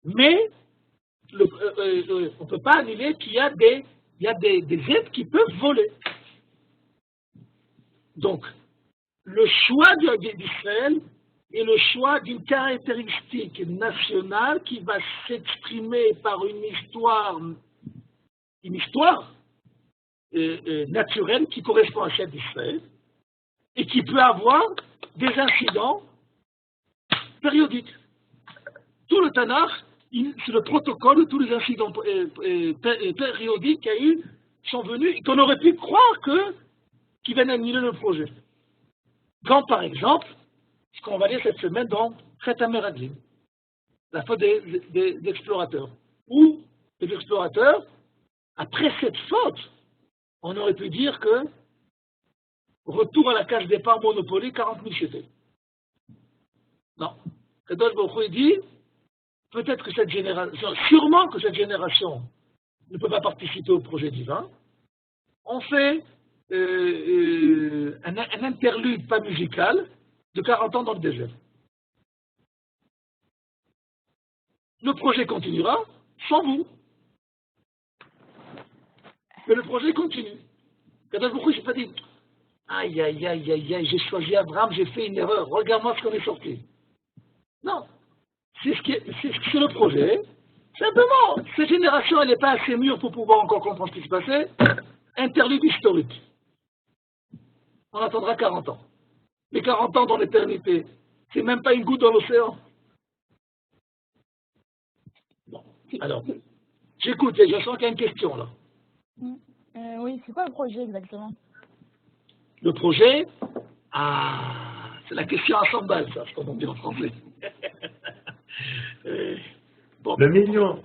Mais on ne peut pas annuler qu'il y a des êtres qui peuvent voler. Donc, le choix d'Israël est le choix d'une caractéristique nationale qui va s'exprimer par une histoire naturelle qui correspond à celle d'Israël et qui peut avoir des incidents périodiques. Tout le Tanakh, c'est le protocole de tous les incidents périodiques qu'il y a eu, sont venus, et qu'on aurait pu croire qu'ils viennent annuler le projet. Quand, par exemple, ce qu'on va lire cette semaine dans Chet HaMeraglim, la faute des explorateurs, où les explorateurs, après cette faute, on aurait pu dire que retour à la case départ Monopoly, 40 000 shekels. Non. Kadosh Baruch Hu dit, peut-être que cette génération, sûrement que cette génération ne peut pas participer au projet divin. On fait un interlude pas musical de 40 ans dans le désert. Le projet continuera sans vous. Mais le projet continue. Kadosh Baruch Hu, je n'ai pas dit, aïe, aïe, aïe, aïe, aïe, j'ai choisi Abraham, j'ai fait une erreur, regarde-moi ce qu'on est sorti. Non, c'est le projet. Simplement, cette génération, elle n'est pas assez mûre pour pouvoir encore comprendre ce qui se passait. Interlude historique. On attendra 40 ans. Mais 40 ans dans l'éternité, c'est même pas une goutte dans l'océan. Bon, alors, j'écoute, je sens qu'il y a une question là. Oui, c'est quoi le projet exactement? Le projet, c'est la question à 100 balles, ça, comme on dit en français. Bon. Le million.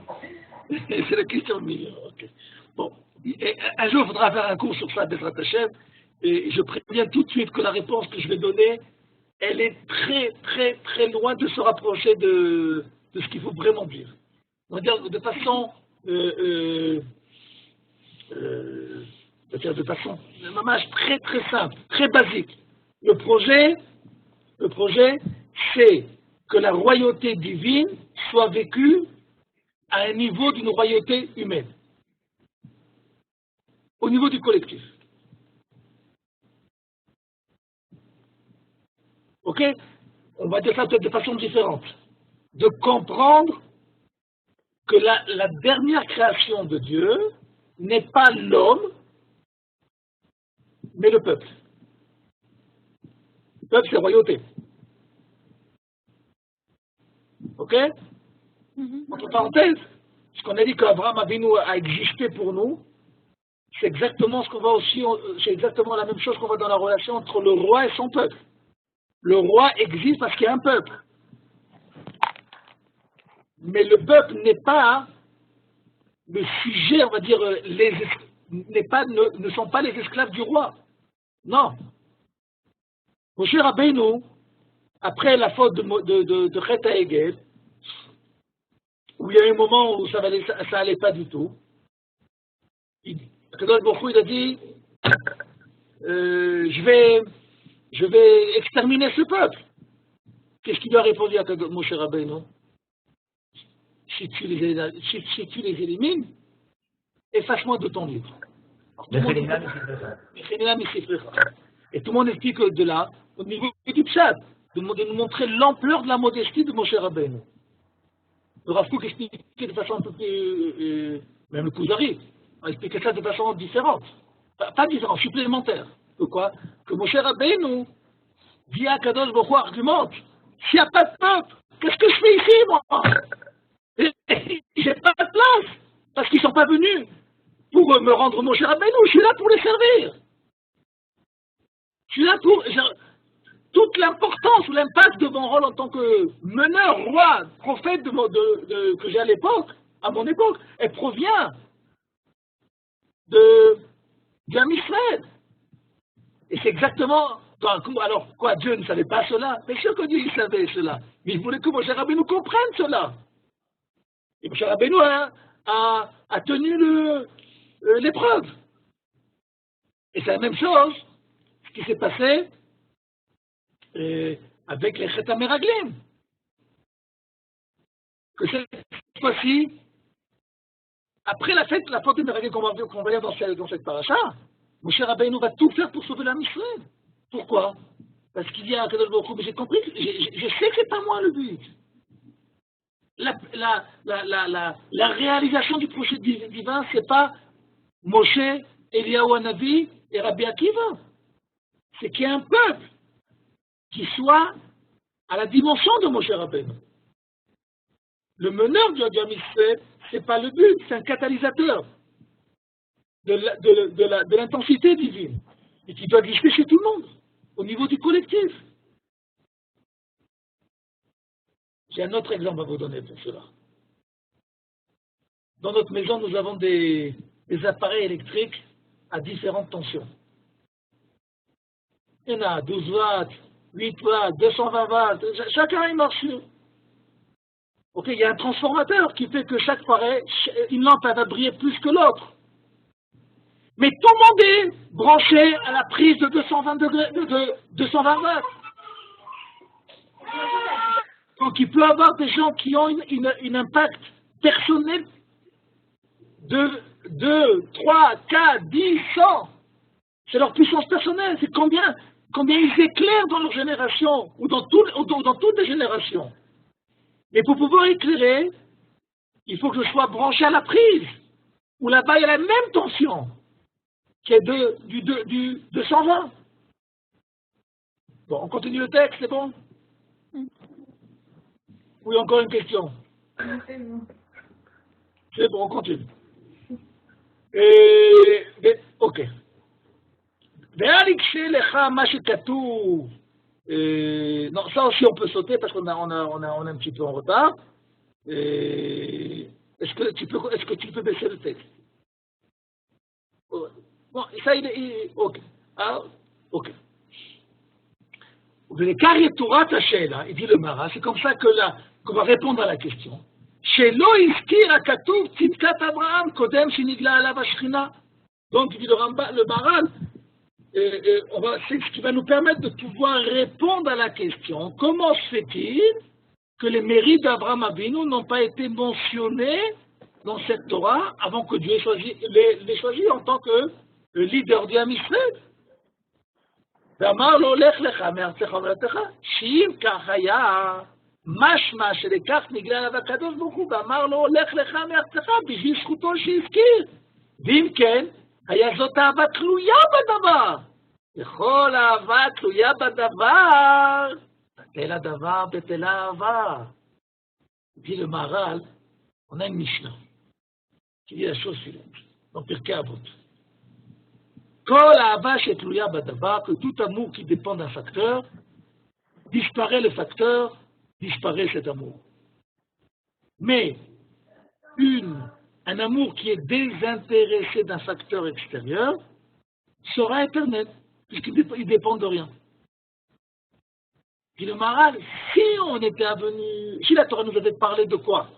C'est la question de million. Okay. Bon, et un jour, il faudra faire un cours sur ça, Bezrat Hashem, et je préviens tout de suite que la réponse que je vais donner, elle est très, très, très loin de se rapprocher de ce qu'il faut vraiment dire. On va dire de façon, très, très simple, très basique. Le projet, c'est que la royauté divine soit vécue à un niveau d'une royauté humaine, au niveau du collectif. Ok? On va dire ça peut-être de façon différente. De comprendre que la dernière création de Dieu n'est pas l'homme, mais le peuple. Le peuple, c'est royauté. Ok? Entre parenthèses, ce qu'on a dit qu'Abraham Avinu a existé pour nous, c'est exactement ce qu'on va aussi, c'est exactement la même chose qu'on voit dans la relation entre le roi et son peuple. Le roi existe parce qu'il y a un peuple. Mais le peuple n'est pas le sujet, on va dire, ne sont pas les esclaves du roi. Non. Moshe Rabbeinu, après la faute de Chet HaEgel, où il y a eu un moment où ça allait pas du tout, Kadosh Baruch Hu, il a dit, je vais exterminer ce peuple. Qu'est-ce qu'il lui a répondu à Moshe Rabbeinu? Si tu les élimines, efface-moi de ton livre. Et tout le monde explique de là, au niveau du pshat, de nous montrer l'ampleur de la modestie de Moshe Rabbeinu. Le Rav Kook expliquait de façon un peu plus, même le Kuzari, a expliqué ça de façon différente. Pas différente, supplémentaire. Que quoi? Que Moshe Rabbeinu dit à Kadosh Baruch Hu, argumente, s'il n'y a pas de peuple, qu'est-ce que je fais ici, moi? J'ai pas de place, parce qu'ils ne sont pas venus pour me rendre Moshe Rabbeinu, je suis là pour les servir. Je suis là pour... toute l'importance ou l'impact de mon rôle en tant que meneur, roi, prophète que j'ai à mon époque, elle provient d'un Israël. Et c'est exactement... Alors, quoi, Dieu ne savait pas cela? Mais sûr que Dieu, il savait cela. Mais il voulait que Moshe Rabbeinu comprenne cela. Et Moshe Rabbeinu a tenu l'épreuve. Et c'est la même chose, ce qui s'est passé avec les Chet HaMeraglim. Que cette fois-ci, après la faute des Meraglim qu'on va lire dans cette paracha, Moshe Rabbeinu va tout faire pour sauver l'âme Israël. Pourquoi? Parce qu'il y a un Kadosh Baruch Hu, mais j'ai compris, je sais que c'est pas moi le but. La réalisation du projet divin, c'est pas Moshe, Eliyahu Hanavi et Rabbi Akiva. C'est qu'il y a un peuple qui soit à la dimension de Moshe Rabbeinu. Le meneur du Ham Israël, c'est pas le but, c'est un catalyseur de l'intensité divine et qui doit exister chez tout le monde, au niveau du collectif. J'ai un autre exemple à vous donner pour cela. Dans notre maison, nous avons des appareils électriques à différentes tensions. Il y en a 12 watts, 8 watts, 220 watts, chacun est marche. Ok, il y a un transformateur qui fait que une lampe va briller plus que l'autre. Mais tout le monde est branché à la prise de 220 watts. Donc il peut y avoir des gens qui ont un impact personnel de 2, 3, 4, 10, 100. C'est leur puissance personnelle, c'est combien ils éclairent dans leur génération, ou dans toutes les générations. Mais pour pouvoir éclairer, il faut que je sois branché à la prise, où là-bas il y a la même tension, qui est du 220. Bon, on continue le texte, c'est bon? Oui, encore une question. C'est bon, on continue. Ok. Non, ça aussi on peut sauter parce qu'on on est un petit peu en retard. Est-ce que tu peux baisser le texte? Bon, ça ok. Ah, ok. Il dit le Mara, c'est comme ça qu'on va répondre à la question. Donc, il dit le Maral, c'est ce qui va nous permettre de pouvoir répondre à la question. Comment se fait-il que les mérites d'Abraham Avinu n'ont pas été mentionnés dans cette Torah avant que Dieu les choisi en tant que le leader du Ham Israël? ואמר לו, לך לך מארצך ומולדתך, שאם כך היה, משמע שלכך נגלה עליו הקדוש ברוך הוא, ואמר לו, לך לך מארצך, בשביל זכותו שהזכיר. ואם כן, היה זאת אהבה תלויה בדבר. וכל אהבה תלויה בדבר, בטל הדבר, בטל האהבה. dit le Maharal, on a une Mishnah qui dit la chose suivante, dans Pirkei Avot. Que tout amour qui dépend d'un facteur, disparaît le facteur, disparaît cet amour. Mais un amour qui est désintéressé d'un facteur extérieur sera éternel, puisqu'il dépend de rien. Dit le Maharal, si la Torah nous avait parlé de quoi?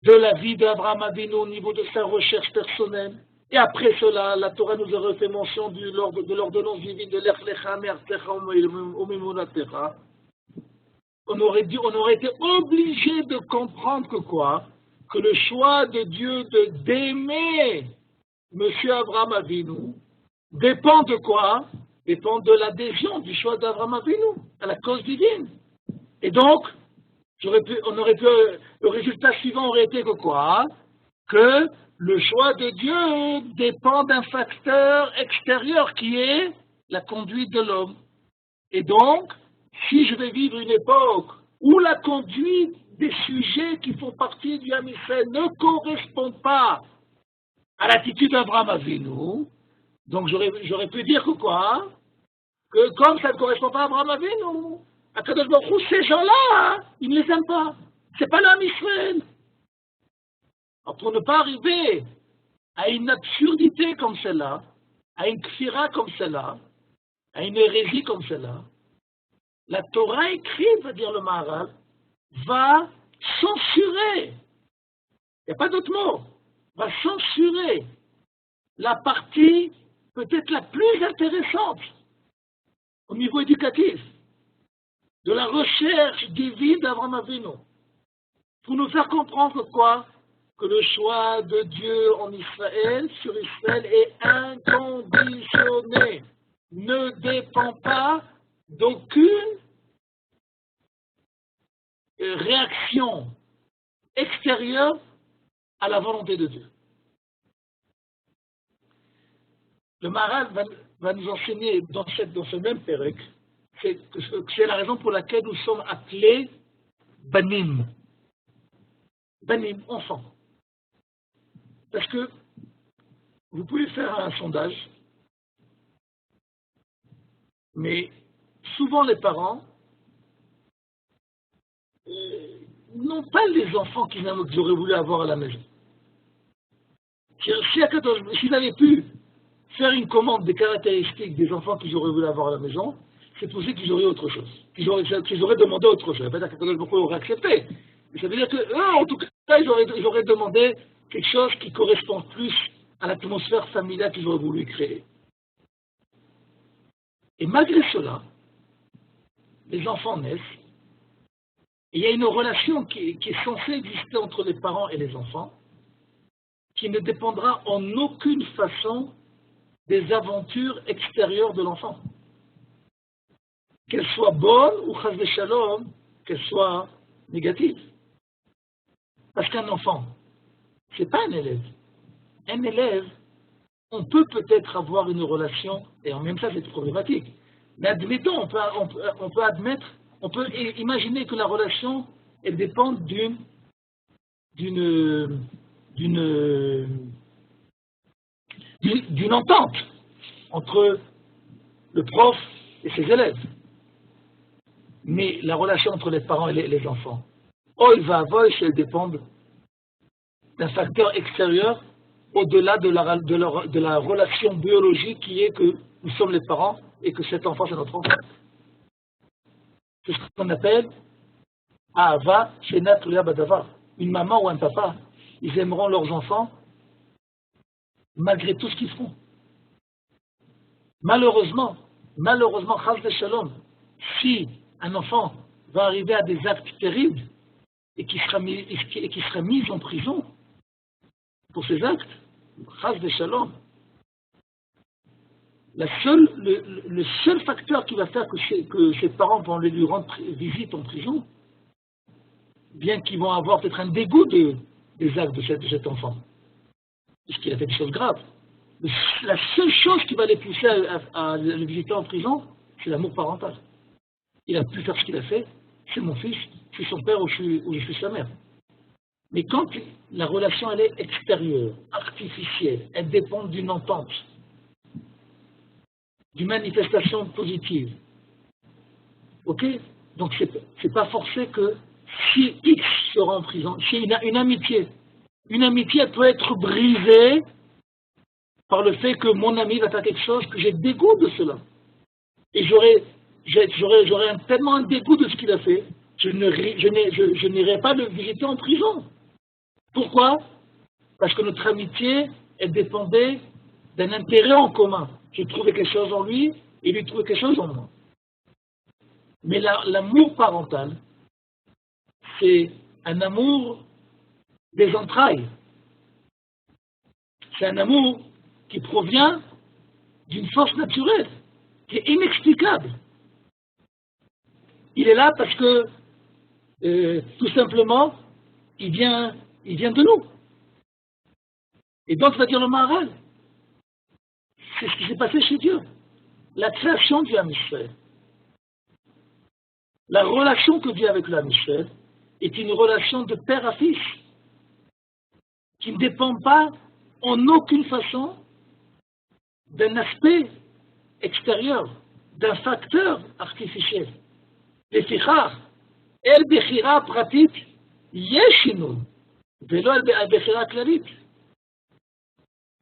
De la vie d'Abraham Avinu au niveau de sa recherche personnelle. Et après cela, la Torah nous aurait fait mention de l'ordonnance divine de l'Ech Lecha Me'artzecha U'Mimunatecha. On aurait été obligé de comprendre que quoi? Que le choix de Dieu d'aimer M. Abraham Avinu dépend de quoi? Dépend de l'adhésion du choix d'Abraham Avinu à la cause divine. Et donc, le résultat suivant aurait été que quoi? Que le choix de Dieu dépend d'un facteur extérieur qui est la conduite de l'homme. Et donc, si je vais vivre une époque où la conduite des sujets qui font partie du Ham Israël ne correspond pas à l'attitude d'Abraham Avinu, donc j'aurais pu dire que quoi? Que comme ça ne correspond pas à Abraham Avinu, à Kadosh Baruch Hu, ces gens-là, ils ne les aiment pas. C'est pas le Ham Israël. Alors, pour ne pas arriver à une absurdité comme celle-là, à une kfira comme celle-là, à une hérésie comme celle-là, la Torah écrite, va dire le Maharal, va censurer, il n'y a pas d'autre mot, va censurer la partie peut-être la plus intéressante au niveau éducatif de la recherche divine d'Abraham Avinu, pour nous faire comprendre quoi? Que le choix de Dieu en Israël, sur Israël, est inconditionné, ne dépend pas d'aucune réaction extérieure à la volonté de Dieu. Le Maharal va nous enseigner dans ce même pérec, c'est la raison pour laquelle nous sommes appelés Banim. Banim, enfants. Parce que vous pouvez faire un sondage, mais souvent les parents n'ont pas les enfants qu'ils auraient voulu avoir à la maison. S'ils avaient pu faire une commande des caractéristiques des enfants qu'ils auraient voulu avoir à la maison, c'est possible qu'ils auraient autre chose, qu'ils auraient demandé autre chose. Ça veut dire qu'Akadosh Baruch Hu aurait accepté. Mais ça veut dire qu'eux, en tout cas, ils auraient demandé quelque chose qui correspond plus à l'atmosphère familiale qu'ils auraient voulu créer. Et malgré cela, les enfants naissent Il y a une relation qui est censée exister entre les parents et les enfants, qui ne dépendra en aucune façon des aventures extérieures de l'enfant. Qu'elles soient bonnes ou chas shalom, qu'elles soient négatives. Parce qu'un enfant, ce n'est pas un élève. Un élève, on peut peut-être avoir une relation, et en même temps c'est problématique. Mais admettons, on peut admettre, on peut imaginer que la relation, elle dépend d'une entente entre le prof et ses élèves. Mais la relation entre les parents et les enfants, elle dépend d'un facteur extérieur au-delà de la relation biologique qui est que nous sommes les parents et que cet enfant c'est notre enfant. C'est ce qu'on appelle Ahava Shenat Tluya Badavar. Une maman ou un papa, ils aimeront leurs enfants malgré tout ce qu'ils feront. Malheureusement, chas v'shalom, si un enfant va arriver à des actes terribles et qui sera mis en prison pour ces actes, chas v'shalom, le seul facteur qui va faire que ses parents vont lui rendre visite en prison, bien qu'ils vont avoir peut-être un dégoût des actes de cet enfant, puisqu'il a fait des choses graves. La seule chose qui va les pousser à le visiter en prison, c'est l'amour parental. Il a pu faire ce qu'il a fait, c'est mon fils, je suis son père ou je suis sa mère. Mais quand la relation elle est extérieure, artificielle, elle dépend d'une entente, d'une manifestation positive. Ok? Donc c'est pas forcé que si X sera en prison, si une amitié elle peut être brisée par le fait que mon ami va faire quelque chose, que j'ai dégoût de cela. Et j'aurais tellement un dégoût de ce qu'il a fait, je n'irai pas le visiter en prison. Pourquoi? Parce que notre amitié, elle dépendait d'un intérêt en commun. Je trouvais quelque chose en lui, et lui trouvait quelque chose en moi. Mais l'amour parental, c'est un amour des entrailles. C'est un amour qui provient d'une force naturelle, qui est inexplicable. Il est là parce que, tout simplement, il vient de nous. Et donc, va dire le Maharal, c'est ce qui s'est passé chez Dieu. La création du Am Yisraël, la relation que Dieu a avec le Am Yisraël est une relation de père à fils, qui ne dépend pas en aucune façon d'un aspect extérieur, d'un facteur artificiel. לפיכך, אל בחירה פרטית יש שינוי, ולא על בחירה כללית.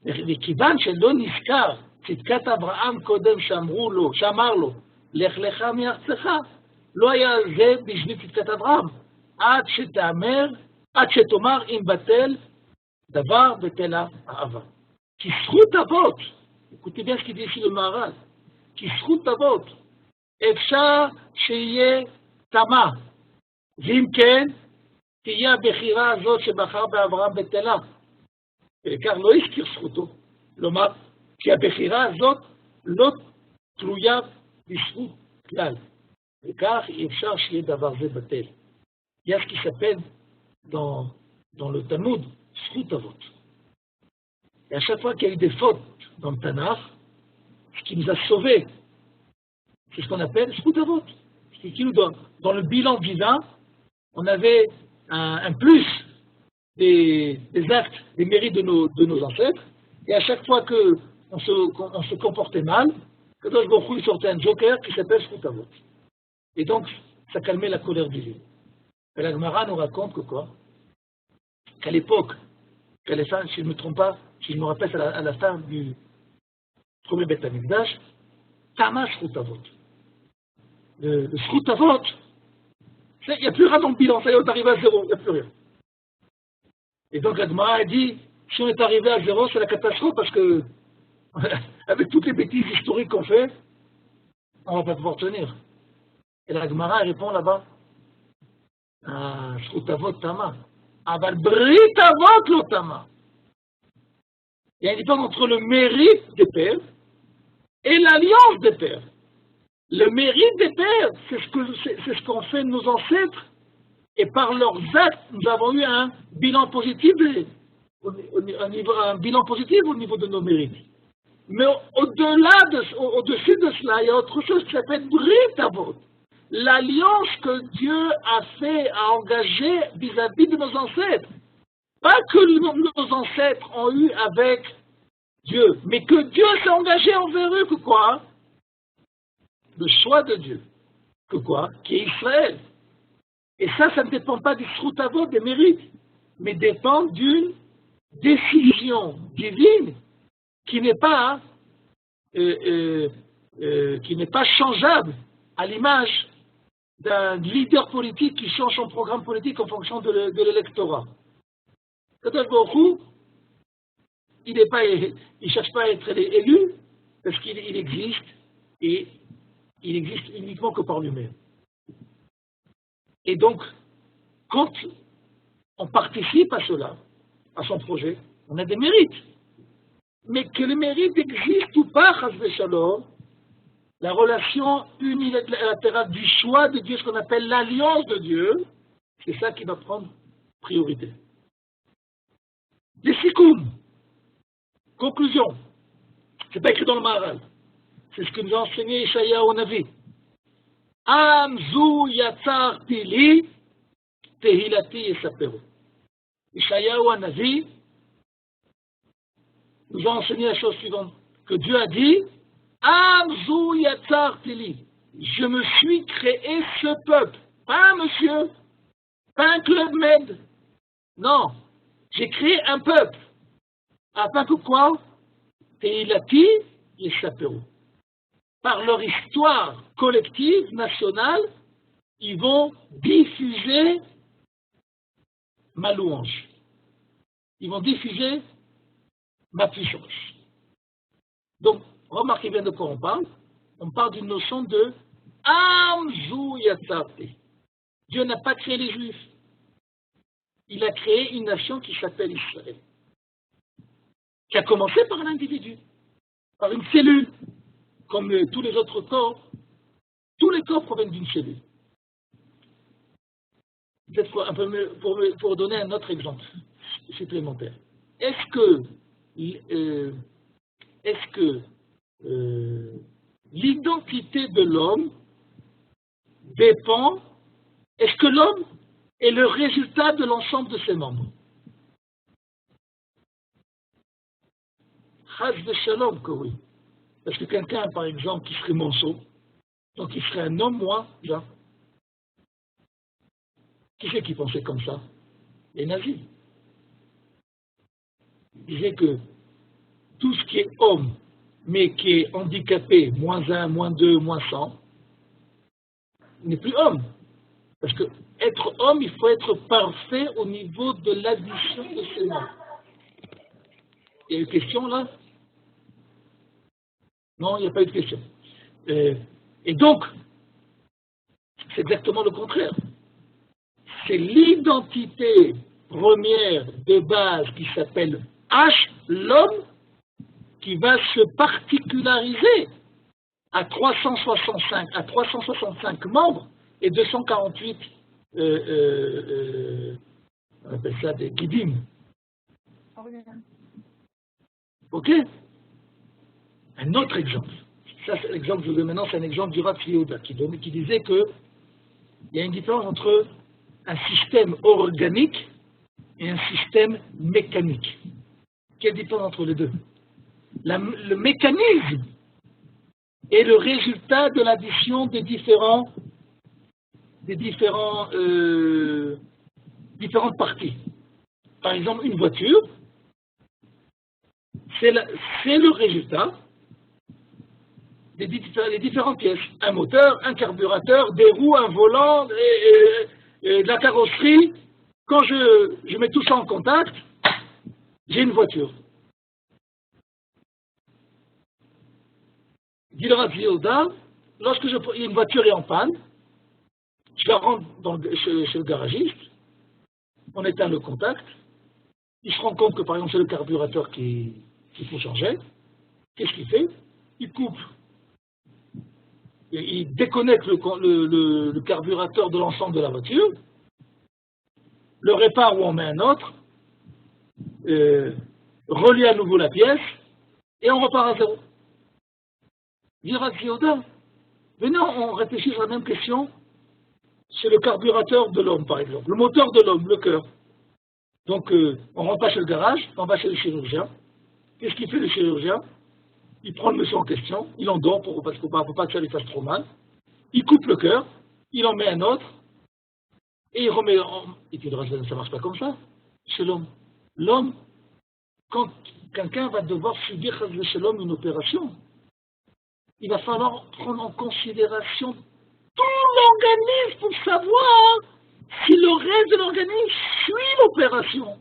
וכיוון שלא נזכר צדקת אברהם קודם שאמר לו, לך לך מארצך, לא היה זה בשביל צדקת אברהם, עד שתאמר אם בטל דבר בטלה האהבה. כי זכות אבות, écoutez bien ce qu'il dit ici le Maharal, כי זכות אבות, אפשר שיהיה תמה, ואם כן, תהיה הבחירה הזאת שבחר באברהם בטלה. וכך לא הזכיר זכותו, כלומר, כי הבחירה הזאת לא תלויה בזכות כלל, וכך אי אפשר שיהיה דבר זה בטל. Il y a ce qui s'appelle dans le Talmud, זכות אבות. Et à chaque fois qu'il y a eu des fautes dans le Tanakh, ce qui nous a sauvés, c'est ce qu'on appelle Zchut Avot. Dans le bilan divin, on avait un plus des actes, des mérites de nos ancêtres, et à chaque fois qu'on se comportait mal, Kadosh Baruch Hu sortait un joker qui s'appelle Zchut Avot. Et donc, ça calmait la colère divine. Et la Gemara nous raconte que quoi? Qu'à l'époque, si je ne me trompe pas, si je me rappelle à la fin du premier Beth Amikdash, Tama Zchut Avot. Le Zchut Avot, il n'y a plus rien dans le bilan, ça y est, on est arrivé à zéro, il n'y a plus rien. Et donc la Gemara a dit, si on est arrivé à zéro, c'est la catastrophe parce que, avec toutes les bêtises historiques qu'on fait, on ne va pas pouvoir tenir. Et la Gemara répond là-bas, זכות אבות תמה. אבל ברית אבות לא תמה. Il y a une différence entre le mérite des pères et l'alliance des pères. Le mérite des pères, c'est ce qu'ont fait nos ancêtres, et par leurs actes, nous avons eu un bilan positif, un bilan positif au niveau de nos mérites. Mais au-dessus de cela, il y a autre chose qui s'appelle Brit Avot. L'alliance que Dieu a engagée vis-à-vis de nos ancêtres. Pas que nos ancêtres ont eu avec Dieu, mais que Dieu s'est engagé envers eux, que quoi? Le choix de Dieu. Que quoi? Qui est Israël. Et ça ne dépend pas du Srutavot, des mérites, mais dépend d'une décision divine qui n'est pas changeable à l'image d'un leader politique qui change son programme politique en fonction de l'électorat. Kadosh Baruch Hu, il ne cherche pas à être élu parce qu'il existe et il existe uniquement que par lui-même. Et donc, quand on participe à cela, à son projet, on a des mérites. Mais que les mérites existent ou pas, Chas v'Shalom, la relation unilatérale du choix de Dieu, ce qu'on appelle l'alliance de Dieu, c'est ça qui va prendre priorité. Les sikoum, conclusion, c'est pas écrit dans le Maharal, c'est ce que nous a enseigné Ishayahu Navi. Am zu yatzarti li, tehilati yesaperu. Ishayahu Navi nous a enseigné la chose suivante, que Dieu a dit, Am zu yatzarti li, je me suis créé ce peuple, pas un monsieur, pas un club med, non. J'ai créé un peuple, afin que quoi? Tehilati yesaperu. Par leur histoire collective, nationale, ils vont diffuser ma louange. Ils vont diffuser ma puissance. Donc, remarquez bien de quoi on parle. On parle d'une notion de Amzu Yatzarti. Dieu n'a pas créé les Juifs. Il a créé une nation qui s'appelle Israël, qui a commencé par un individu, par une cellule, comme tous les autres corps. Tous les corps proviennent d'une cellule. Peut-être un peu mieux, pour donner un autre exemple supplémentaire. Est-ce que l'identité de l'homme dépend, est-ce que l'homme est le résultat de l'ensemble de ses membres? Chas v'Shalom que oui. Parce que quelqu'un, par exemple, qui serait monceau, donc il serait un homme, moi, là. Qui c'est qui pensait comme ça? Les nazis. Ils disaient que tout ce qui est homme, mais qui est handicapé, -1, -2, -100, n'est plus homme. Parce que être homme, il faut être parfait au niveau de l'addition de ses membres. Il y a une question là? Non, il n'y a pas eu de question. Et donc, c'est exactement le contraire. C'est l'identité première de base qui s'appelle H, l'homme, qui va se particulariser à 365 membres et 248, on appelle ça des guidim. Ok? Un autre exemple. Ça, c'est l'exemple que je vous donne maintenant, c'est un exemple du Rav Yehuda qui disait qu'il y a une différence entre un système organique et un système mécanique. Quelle différence entre les deux? Le mécanisme est le résultat de l'addition des différentes parties. Par exemple, une voiture, c'est le résultat des différentes pièces. Un moteur, un carburateur, des roues, un volant, de la carrosserie. Quand je mets tout ça en contact, j'ai une voiture. Dit le Rav Yehuda, lorsque une voiture est en panne, Je la rentre chez le garagiste, on éteint le contact, il se rend compte que par exemple c'est le carburateur qu'il faut changer. Qu'est-ce qu'il fait? Il coupe. Et il déconnecte le carburateur de l'ensemble de la voiture, le répare ou en met un autre, relie à nouveau la pièce, et on repart à zéro. Dira Yoda, venez, on réfléchit sur la même question. C'est le carburateur de l'homme, par exemple, le moteur de l'homme, le cœur. Donc, on rentre pas chez le garage, on va chez le chirurgien. Qu'est-ce qu'il fait le chirurgien? Il prend le monsieur en question, il endort parce qu'il ne faut pas que ça lui fasse trop mal. Il coupe le cœur, il en met un autre, et il remet en... Et puis le reste, ça ne marche pas comme ça, chez l'homme. L'homme, quand quelqu'un va devoir subir chez l'homme une opération, il va falloir prendre en considération tout l'organisme pour savoir si le reste de l'organisme suit l'opération.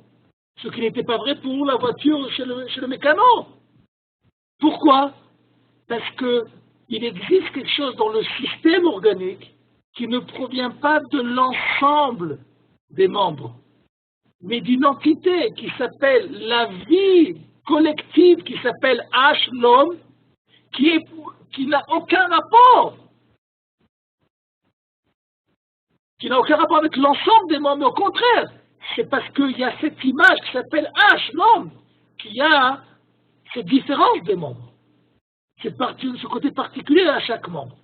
Ce qui n'était pas vrai pour la voiture chez le mécano. Pourquoi? Parce qu'il existe quelque chose dans le système organique qui ne provient pas de l'ensemble des membres, mais d'une entité qui s'appelle la vie collective, qui s'appelle H, l'homme, qui n'a aucun rapport. Qui n'a aucun rapport avec l'ensemble des membres, mais au contraire, c'est parce qu'il y a cette image qui s'appelle H, l'homme, qui a cette différence des membres, ce côté particulier à chaque membre.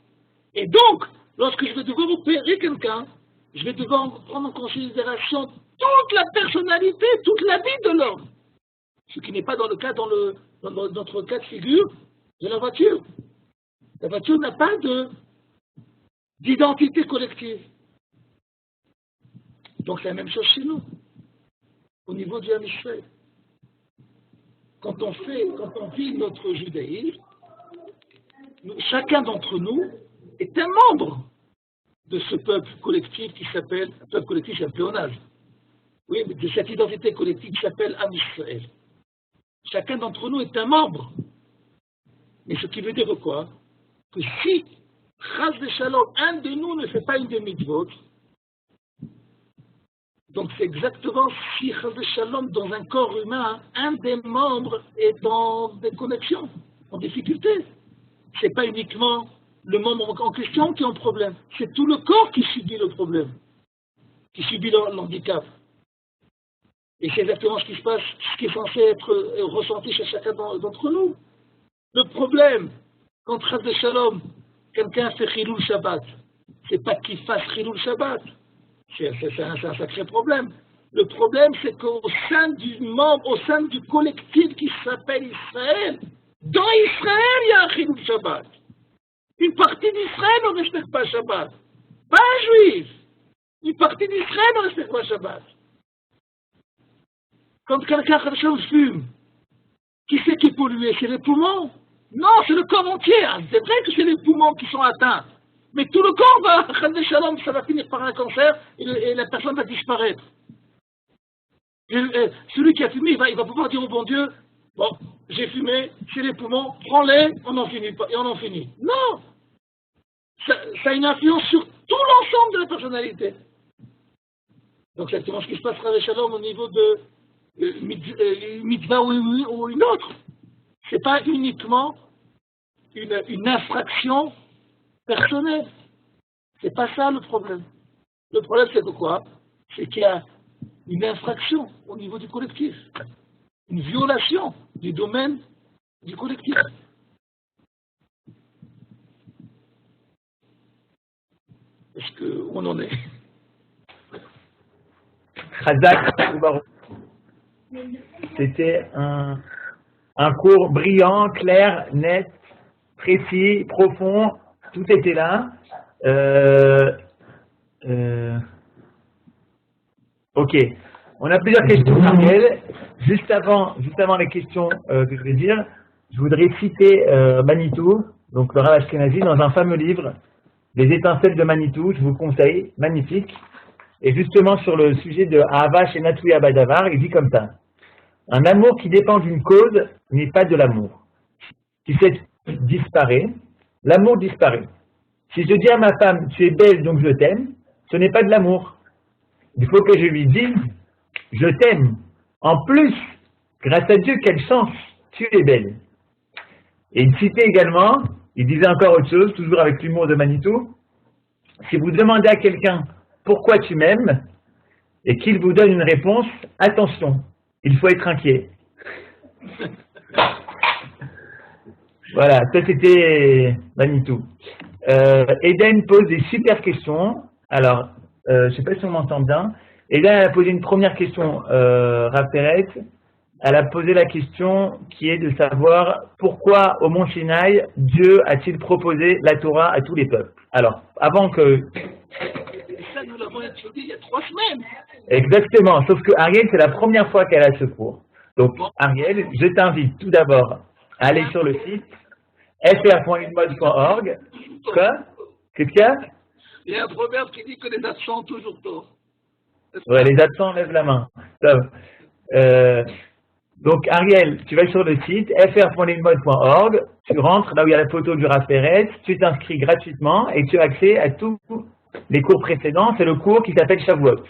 Et donc, lorsque je vais devoir opérer quelqu'un, je vais devoir prendre en considération toute la personnalité, toute la vie de l'homme, ce qui n'est pas dans notre cas de figure de la voiture. La voiture n'a pas d'identité collective. Donc c'est la même chose chez nous, au niveau du Ham Israël. Quand on vit notre judaïsme, chacun d'entre nous est un membre de ce peuple collectif qui s'appelle, un peuple collectif, c'est un pléonasme. Oui, mais de cette identité collective qui s'appelle Ham Israël. Chacun d'entre nous est un membre. Mais ce qui veut dire quoi? Que si, Chas v'Shalom, un de nous ne fait pas une des mitzvot, donc c'est exactement si, Chas v'Shalom, dans un corps humain, un des membres est dans des connexions, en difficulté. Ce n'est pas uniquement le membre en question qui a un problème, c'est tout le corps qui subit le problème, qui subit l'handicap. Et c'est exactement ce qui se passe, ce qui est censé être ressenti chez chacun d'entre nous. Le problème, quand Chas v'Shalom, quelqu'un fait Chilul Shabbat, c'est pas qu'il fasse Chilul Shabbat, c'est un sacré problème. Le problème, c'est qu'au sein du membre, au sein du collectif qui s'appelle Israël, dans Israël, il y a un Chilul Shabbat. Une partie d'Israël ne respecte pas Shabbat. Pas un juif. Une partie d'Israël ne respecte pas Shabbat. Quand quelqu'un fume, qui c'est qui est pollué? C'est les poumons? Non, c'est le corps entier. C'est vrai que c'est les poumons qui sont atteints. Mais tout le corps va, ça va finir par un cancer et la personne va disparaître. Celui qui a fumé, il va pouvoir dire au bon Dieu, bon, j'ai fumé, c'est les poumons, prends-les, on en finit pas, et on en finit. Non! Ça a une influence sur tout l'ensemble de la personnalité. Donc c'est exactement ce qui se passera avec Shalom au niveau de mitzvah ou une autre. C'est pas uniquement une infraction personnelle. C'est pas ça le problème. Le problème c'est quoi? C'est qu'il y a une infraction au niveau du collectif. Une violation du domaine du collectif. Est-ce qu'on en est? C'était un cours brillant, clair, net, précis, profond, tout était là. Ok, on a plusieurs questions, Ariel. Juste avant les questions que je vais dire, je voudrais citer Manitou, donc le Rav Ashkenazi, dans un fameux livre, Les étincelles de Manitou, je vous conseille, magnifique. Et justement sur le sujet de Ahava chez Natouya Badavar, il dit comme ça: un amour qui dépend d'une cause n'est pas de l'amour. Si cette disparaît, l'amour disparaît. Si je dis à ma femme, tu es belle donc je t'aime, ce n'est pas de l'amour. Il faut que je lui dise, je t'aime. En plus, grâce à Dieu, quelle chance, tu es belle. Et il citait également, il disait encore autre chose, toujours avec l'humour de Manitou, si vous demandez à quelqu'un pourquoi tu m'aimes, et qu'il vous donne une réponse, attention, il faut être inquiet. Voilà, ça c'était Manitou. Eden pose des super questions. Alors, je ne sais pas si on m'entend bien. Eden a posé une première question, Rav Pérez. Elle a posé la question qui est de savoir pourquoi au Mont Sinaï, Dieu a-t-il proposé la Torah à tous les peuples. Alors, avant que... Ça, nous l'avons étudié il y a 3 semaines. Exactement, sauf que Ariel, c'est la première fois qu'elle a ce cours. Donc, Ariel, je t'invite tout d'abord à aller sur le site fr.ilmod.org. Quoi? Qu'est-ce qu'il y a? Il y a un proverbe qui dit que les absents ont toujours tort. Ouais, les absents lèvent la main. Donc, Ariel, tu vas sur le site fr.ilmod.org, tu rentres là où il y a la photo du Rav Pérez, tu t'inscris gratuitement et tu as accès à tous les cours précédents. C'est le cours qui s'appelle Shavuot.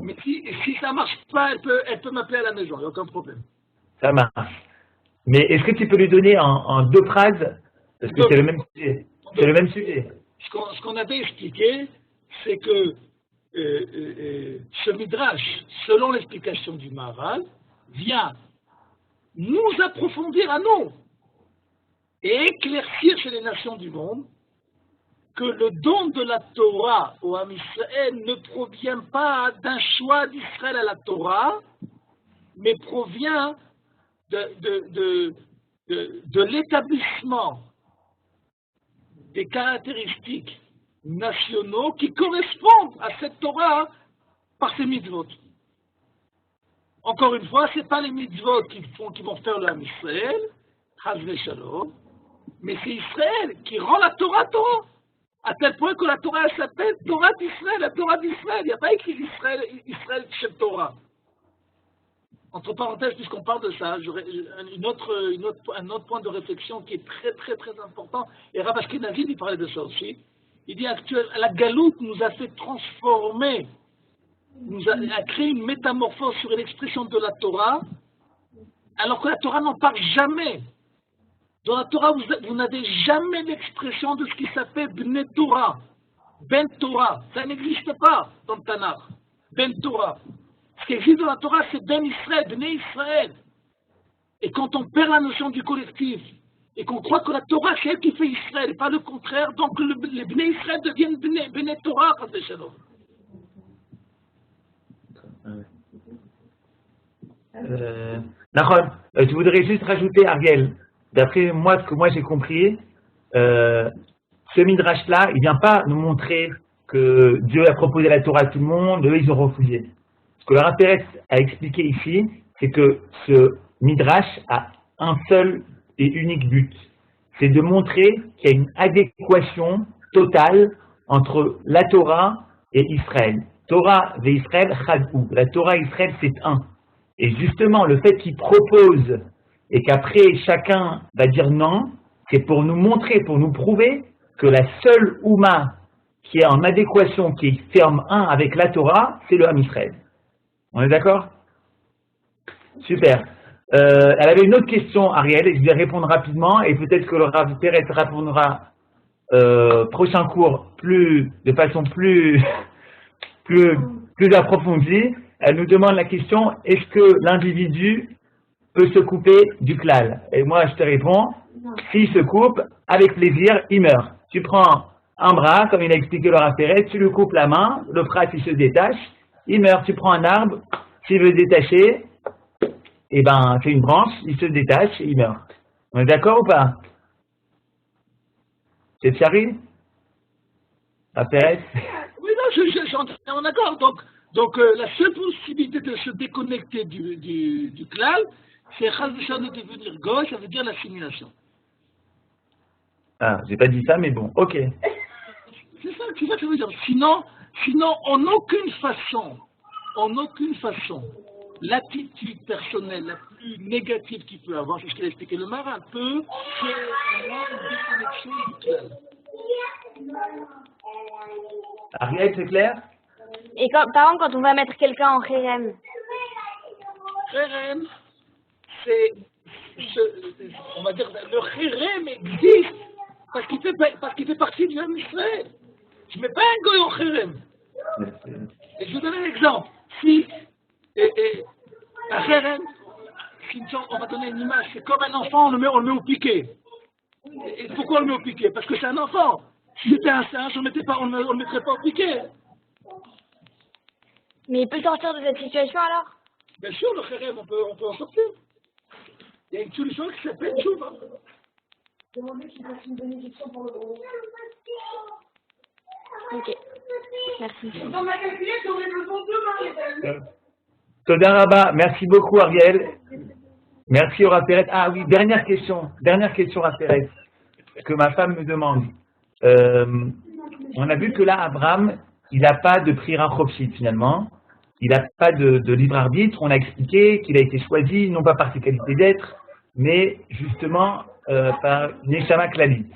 Mais si ça ne marche pas, elle peut m'appeler à la maison, il n'y a aucun problème. Ça marche. Mais est-ce que tu peux lui donner en 2 phrases? Parce que c'est le même sujet. C'est le même sujet. Ce qu'on avait expliqué, c'est que ce Midrash, selon l'explication du Maharal, vient nous approfondir à nous et éclaircir chez les nations du monde que le don de la Torah au Ham Israël ne provient pas d'un choix d'Israël à la Torah, mais provient de l'établissement des caractéristiques nationaux qui correspondent à cette Torah par ces mitzvot. Encore une fois, ce n'est pas les mitzvot qui vont faire le Ham Israël, Chas v'Shalom, mais c'est Israël qui rend la Torah Torah. À tel point que la Torah s'appelle Torah d'Israël, la Torah d'Israël. Il n'y a pas écrit Israël chez Torah. Entre parenthèses, puisqu'on parle de ça, j'aurais un autre point de réflexion qui est très très très important. Et Rav Ashkenazi, il parlait de ça aussi. Il dit actuellement, la galoute nous a fait transformer, a créé une métamorphose sur l'expression de la Torah, alors que la Torah n'en parle jamais. Dans la Torah, vous n'avez jamais l'expression de ce qui s'appelle Bnei Torah, Ben Torah. Ça n'existe pas dans le Tanakh. Ben Torah. Ce qui existe dans la Torah, c'est Ben Israël, Bnei Israël. Et quand on perd la notion du collectif, et qu'on croit que la Torah, c'est elle qui fait Israël, et pas le contraire, donc les Bnei Israël deviennent Bnei Torah, tu voudrais juste rajouter, Ariel, d'après moi, ce que moi j'ai compris, ce Midrash-là, il ne vient pas nous montrer que Dieu a proposé la Torah à tout le monde, eux ils ont refusé. Ce que le Rav Pérez a expliqué ici, c'est que ce Midrash a un seul et unique but. C'est de montrer qu'il y a une adéquation totale entre la Torah et Israël. Torah et Israël, chadou. La Torah et Israël, c'est un. Et justement, le fait qu'il propose et qu'après chacun va dire non, c'est pour nous montrer, pour nous prouver que la seule Ouma qui est en adéquation, qui ferme un avec la Torah, c'est le Ham Israël. On est d'accord? Super. Elle avait une autre question, Ariel, et je vais répondre rapidement, et peut-être que le Rav Pérez répondra prochain cours de façon plus approfondie. Elle nous demande la question, est-ce que l'individu peut se couper du klal? Et moi, je te réponds, s'il se coupe, avec plaisir, il meurt. Tu prends un bras, comme il a expliqué le Rav Pérez, tu lui coupes la main, le bras il se détache, il meurt. Tu prends un arbre, s'il veut se détacher, eh ben, c'est une branche, il se détache et il meurt. On est d'accord ou pas? C'est Thierry? Rav Pérez? Oui, non, on est d'accord. Donc la seule possibilité de se déconnecter du klal, c'est Chas v'Shalom de devenir gauche, ça veut dire l'assimilation. Ah, j'ai pas dit ça, mais bon, ok. C'est ça que ça veut dire. Sinon, en aucune façon, l'attitude personnelle la plus négative qu'il peut avoir, c'est ce qu'il a expliqué le Maharal, peut créer une déconnexion du klal. Ariel, c'est clair? Et quand, par exemple, quand on va mettre quelqu'un en Kherem, Kherem, on va dire, le Kherem existe parce qu'il fait partie du Ham Israël. Je ne mets pas un goy en Kherem. Et je vous donne un exemple. Si un Kherem, on va donner une image, c'est comme un enfant, on le met au piquet. Et pourquoi on le met au piquet? Parce que c'est un enfant. Si c'était un singe, on ne le mettrait pas au piquet. mais il peut sortir de cette situation alors? Bien sûr, le Kherem, on peut en sortir. Il y a une solution qui s'appelle Tchouva. Demandez qu'il fasse une bénédiction pour le gros. Ok, merci. Dans ma calculette, j'aurais besoin de mains, les amis. Toda Rabba, merci beaucoup Ariel. Merci au Raphaël. Ah oui, dernière question Raphaël, que ma femme me demande. On a vu que là, Abraham, il n'a pas de Prira Chopshit finalement. Il n'a pas de libre arbitre. On a expliqué qu'il a été choisi, non pas par ses qualités d'être, mais justement par Neshama Klali.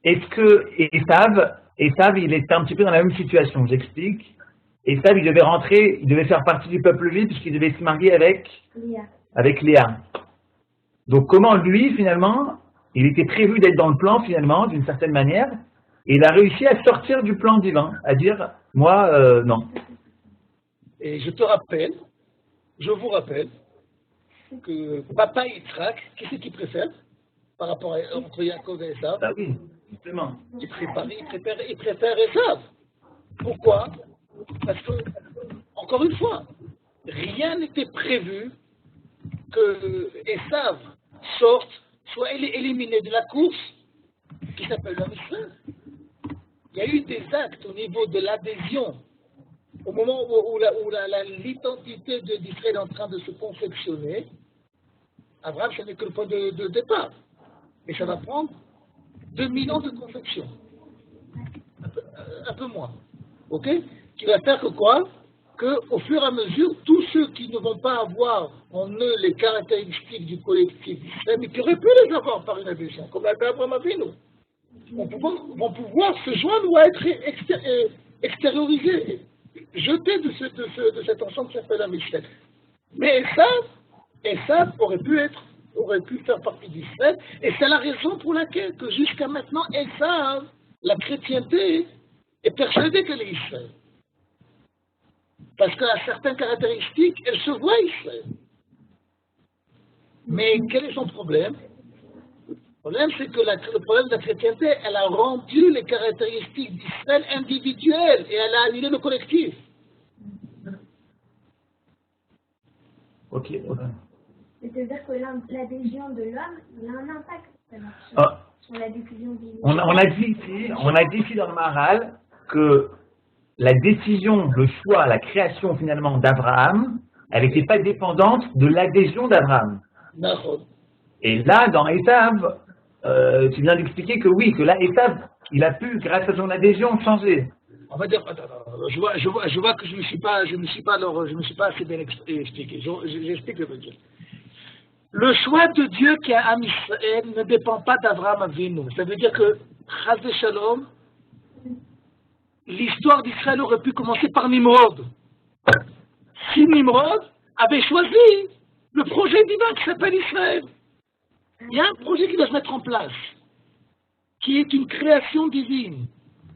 Est-ce que Esav, il était un petit peu dans la même situation, j'explique. Esav, il devait faire partie du peuple juif puisqu'il devait se marier avec Léa. Donc comment lui, finalement, il était prévu d'être dans le plan, finalement, d'une certaine manière, et il a réussi à sortir du plan divin, à dire, moi, non. Et je vous rappelle, que Papa Yitzhak, qui c'est qu'il préfère par rapport entre Yaakov et Esav? Ah oui, justement. Il préfère Esav. Pourquoi? Parce que, encore une fois, rien n'était prévu que Esav sorte, soit éliminé de la course, qui s'appelle l'homme Israël. Il y a eu des actes au niveau de l'adhésion, au moment où l'identité d'Israël est en train de se confectionner. Abraham, ce n'est que le point de départ. Mais ça va prendre 2000 ans de confection. Un peu moins. Ok? Qui va faire que quoi? Qu'au fur et à mesure, tous ceux qui ne vont pas avoir en eux les caractéristiques du collectif d'Israël, mais qui auraient pu les avoir par une adhésion, comme l'a fait Abraham Avinu, vont pouvoir se joindre ou être extériorisés, jetés de cet ensemble qui s'appelle la Israël. Mais Esav aurait pu faire partie d'Israël, et c'est la raison pour laquelle que jusqu'à maintenant, Esav, la chrétienté, est persuadée qu'elle est Israël. Parce qu'elle a certaines caractéristiques, elle se voit Israël. Mais quel est son problème? Le problème, c'est que le problème de la chrétienté, elle a rendu les caractéristiques d'Israël individuelles et elle a annulé le collectif. Ok. C'est-à-dire que l'adhésion de l'homme, il a un impact sur la diffusion du... On a dit ici dans le Maharal que la décision, le choix, la création finalement d'Abraham, elle n'était pas dépendante de l'adhésion d'Abraham. Et là, dans Esav, tu viens d'expliquer que oui, que là, Esav, il a pu, grâce à son adhésion, changer. On va dire, je vois que je ne me suis pas assez bien expliqué. J'explique le truc. Le choix de Dieu qui a Am Israël ne dépend pas d'Abraham Avinu. Ça veut dire que, Chas de Shalom, l'histoire d'Israël aurait pu commencer par Nimrod. Si Nimrod avait choisi le projet divin qui s'appelle Israël, il y a un projet qui doit se mettre en place, qui est une création divine,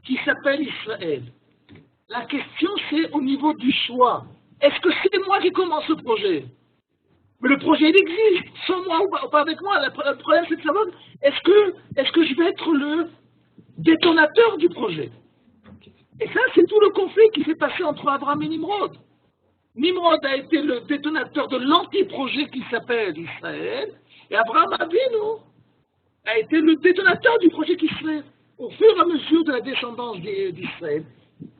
qui s'appelle Israël. La question, c'est au niveau du choix. Est-ce que c'est moi qui commence ce projet? Mais le projet, il existe, sans moi ou pas avec moi. Le problème, c'est de savoir, est-ce que je vais être le détonateur du projet? Et ça, c'est tout le conflit qui s'est passé entre Abraham et Nimrod. Nimrod a été le détonateur de l'anti-projet qui s'appelle Israël, et Abraham Avinu a été le détonateur du projet qui serait, au fur et à mesure de la descendance d'Israël,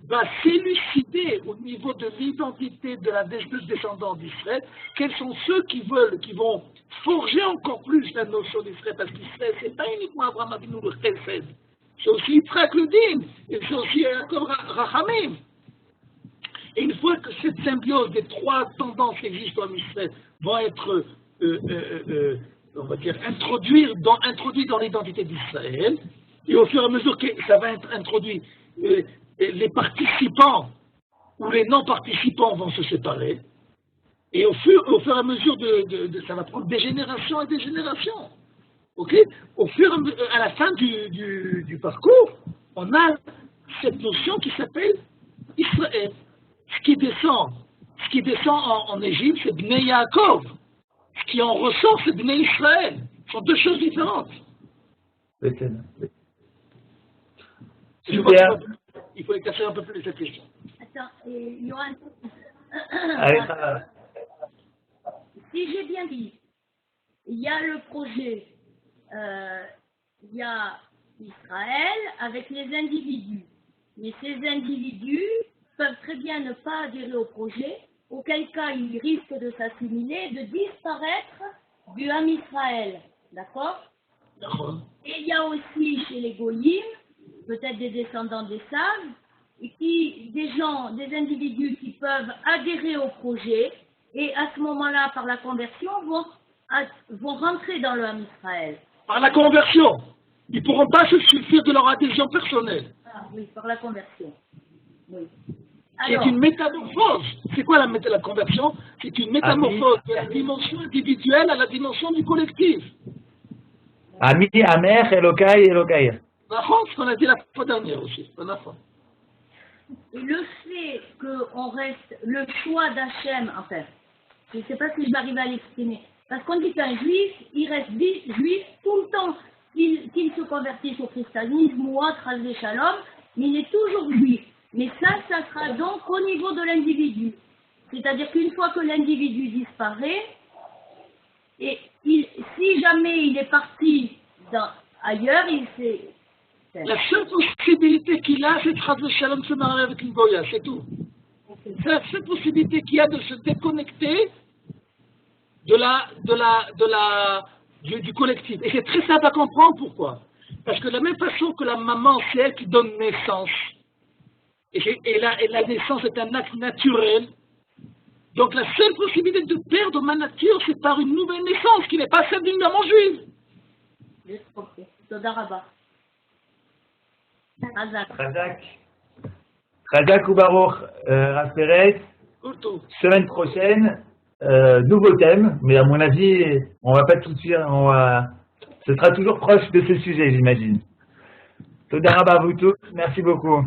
va s'élucider au niveau de l'identité de la descendance d'Israël, quels sont ceux qui vont forger encore plus la notion d'Israël, parce qu'Israël, c'est pas uniquement Abraham Avinu le Chesed, c'est aussi Yitzhak le Din, et c'est aussi Yaakov Rachamim. Et une fois que cette symbiose des trois tendances qui existent en Israël vont être, on va dire, introduites dans l'identité d'Israël, Et au fur et à mesure que ça va être introduit, les participants ou les non-participants vont se séparer. Et au fur et à mesure ça va prendre des générations et des générations. Ok? Au fur et à mesure, à la fin du parcours, on a cette notion qui s'appelle Israël. Ce qui descend en Égypte, c'est Bnei Yaakov. Ce qui en ressort, c'est Bnei Israël. Ce sont deux choses différentes. Super. Il faut éclaircir un peu plus cette question. Attends, il y aura un... Allez, Si j'ai bien dit, il y a le projet, il y a Israël avec les individus. Mais ces individus peuvent très bien ne pas adhérer au projet, auquel cas ils risquent de s'assimiler, de disparaître du Ham Israël. D'accord? Et il y a aussi chez les Goyim, peut-être des descendants des sages, et des individus qui peuvent adhérer au projet, et à ce moment-là, par la conversion, vont rentrer dans le Ham Israël. Par la conversion. Ils ne pourront pas se suffire de leur adhésion personnelle. Ah oui, par la conversion. Oui. C'est une métamorphose. C'est quoi la conversion? C'est une métamorphose de la dimension individuelle à la dimension du collectif. Ami, Amer, Elokai, Elokai. Ce qu'on a dit la fois dernière aussi. Et le fait qu'on reste le choix d'Hachem, enfin, je ne sais pas si je vais arriver à l'exprimer, parce qu'on dit qu'un juif, il reste juif tout le temps, qu'il se convertisse au christianisme ou autre, Hasbe Shalom, mais il est toujours juif. Mais ça sera donc au niveau de l'individu. C'est-à-dire qu'une fois que l'individu disparaît, et si jamais il est parti ailleurs, la seule possibilité qu'il a, c'est de Hasbe Shalom se marier avec une Goya, c'est tout. C'est la seule possibilité qu'il y a de se déconnecter du collectif. Et c'est très simple à comprendre pourquoi. Parce que de la même façon que la maman, c'est elle qui donne naissance, et la naissance est un acte naturel, donc la seule possibilité de perdre ma nature, c'est par une nouvelle naissance qui n'est pas celle d'une maman juive. Juste compris. Toda Rabba. Razak ou Baruch, Rasperet, semaine prochaine, nouveau thème, mais à mon avis, on va pas tout de suite, ce sera toujours proche de ce sujet, j'imagine. Toda Rabba à vous tous, merci beaucoup.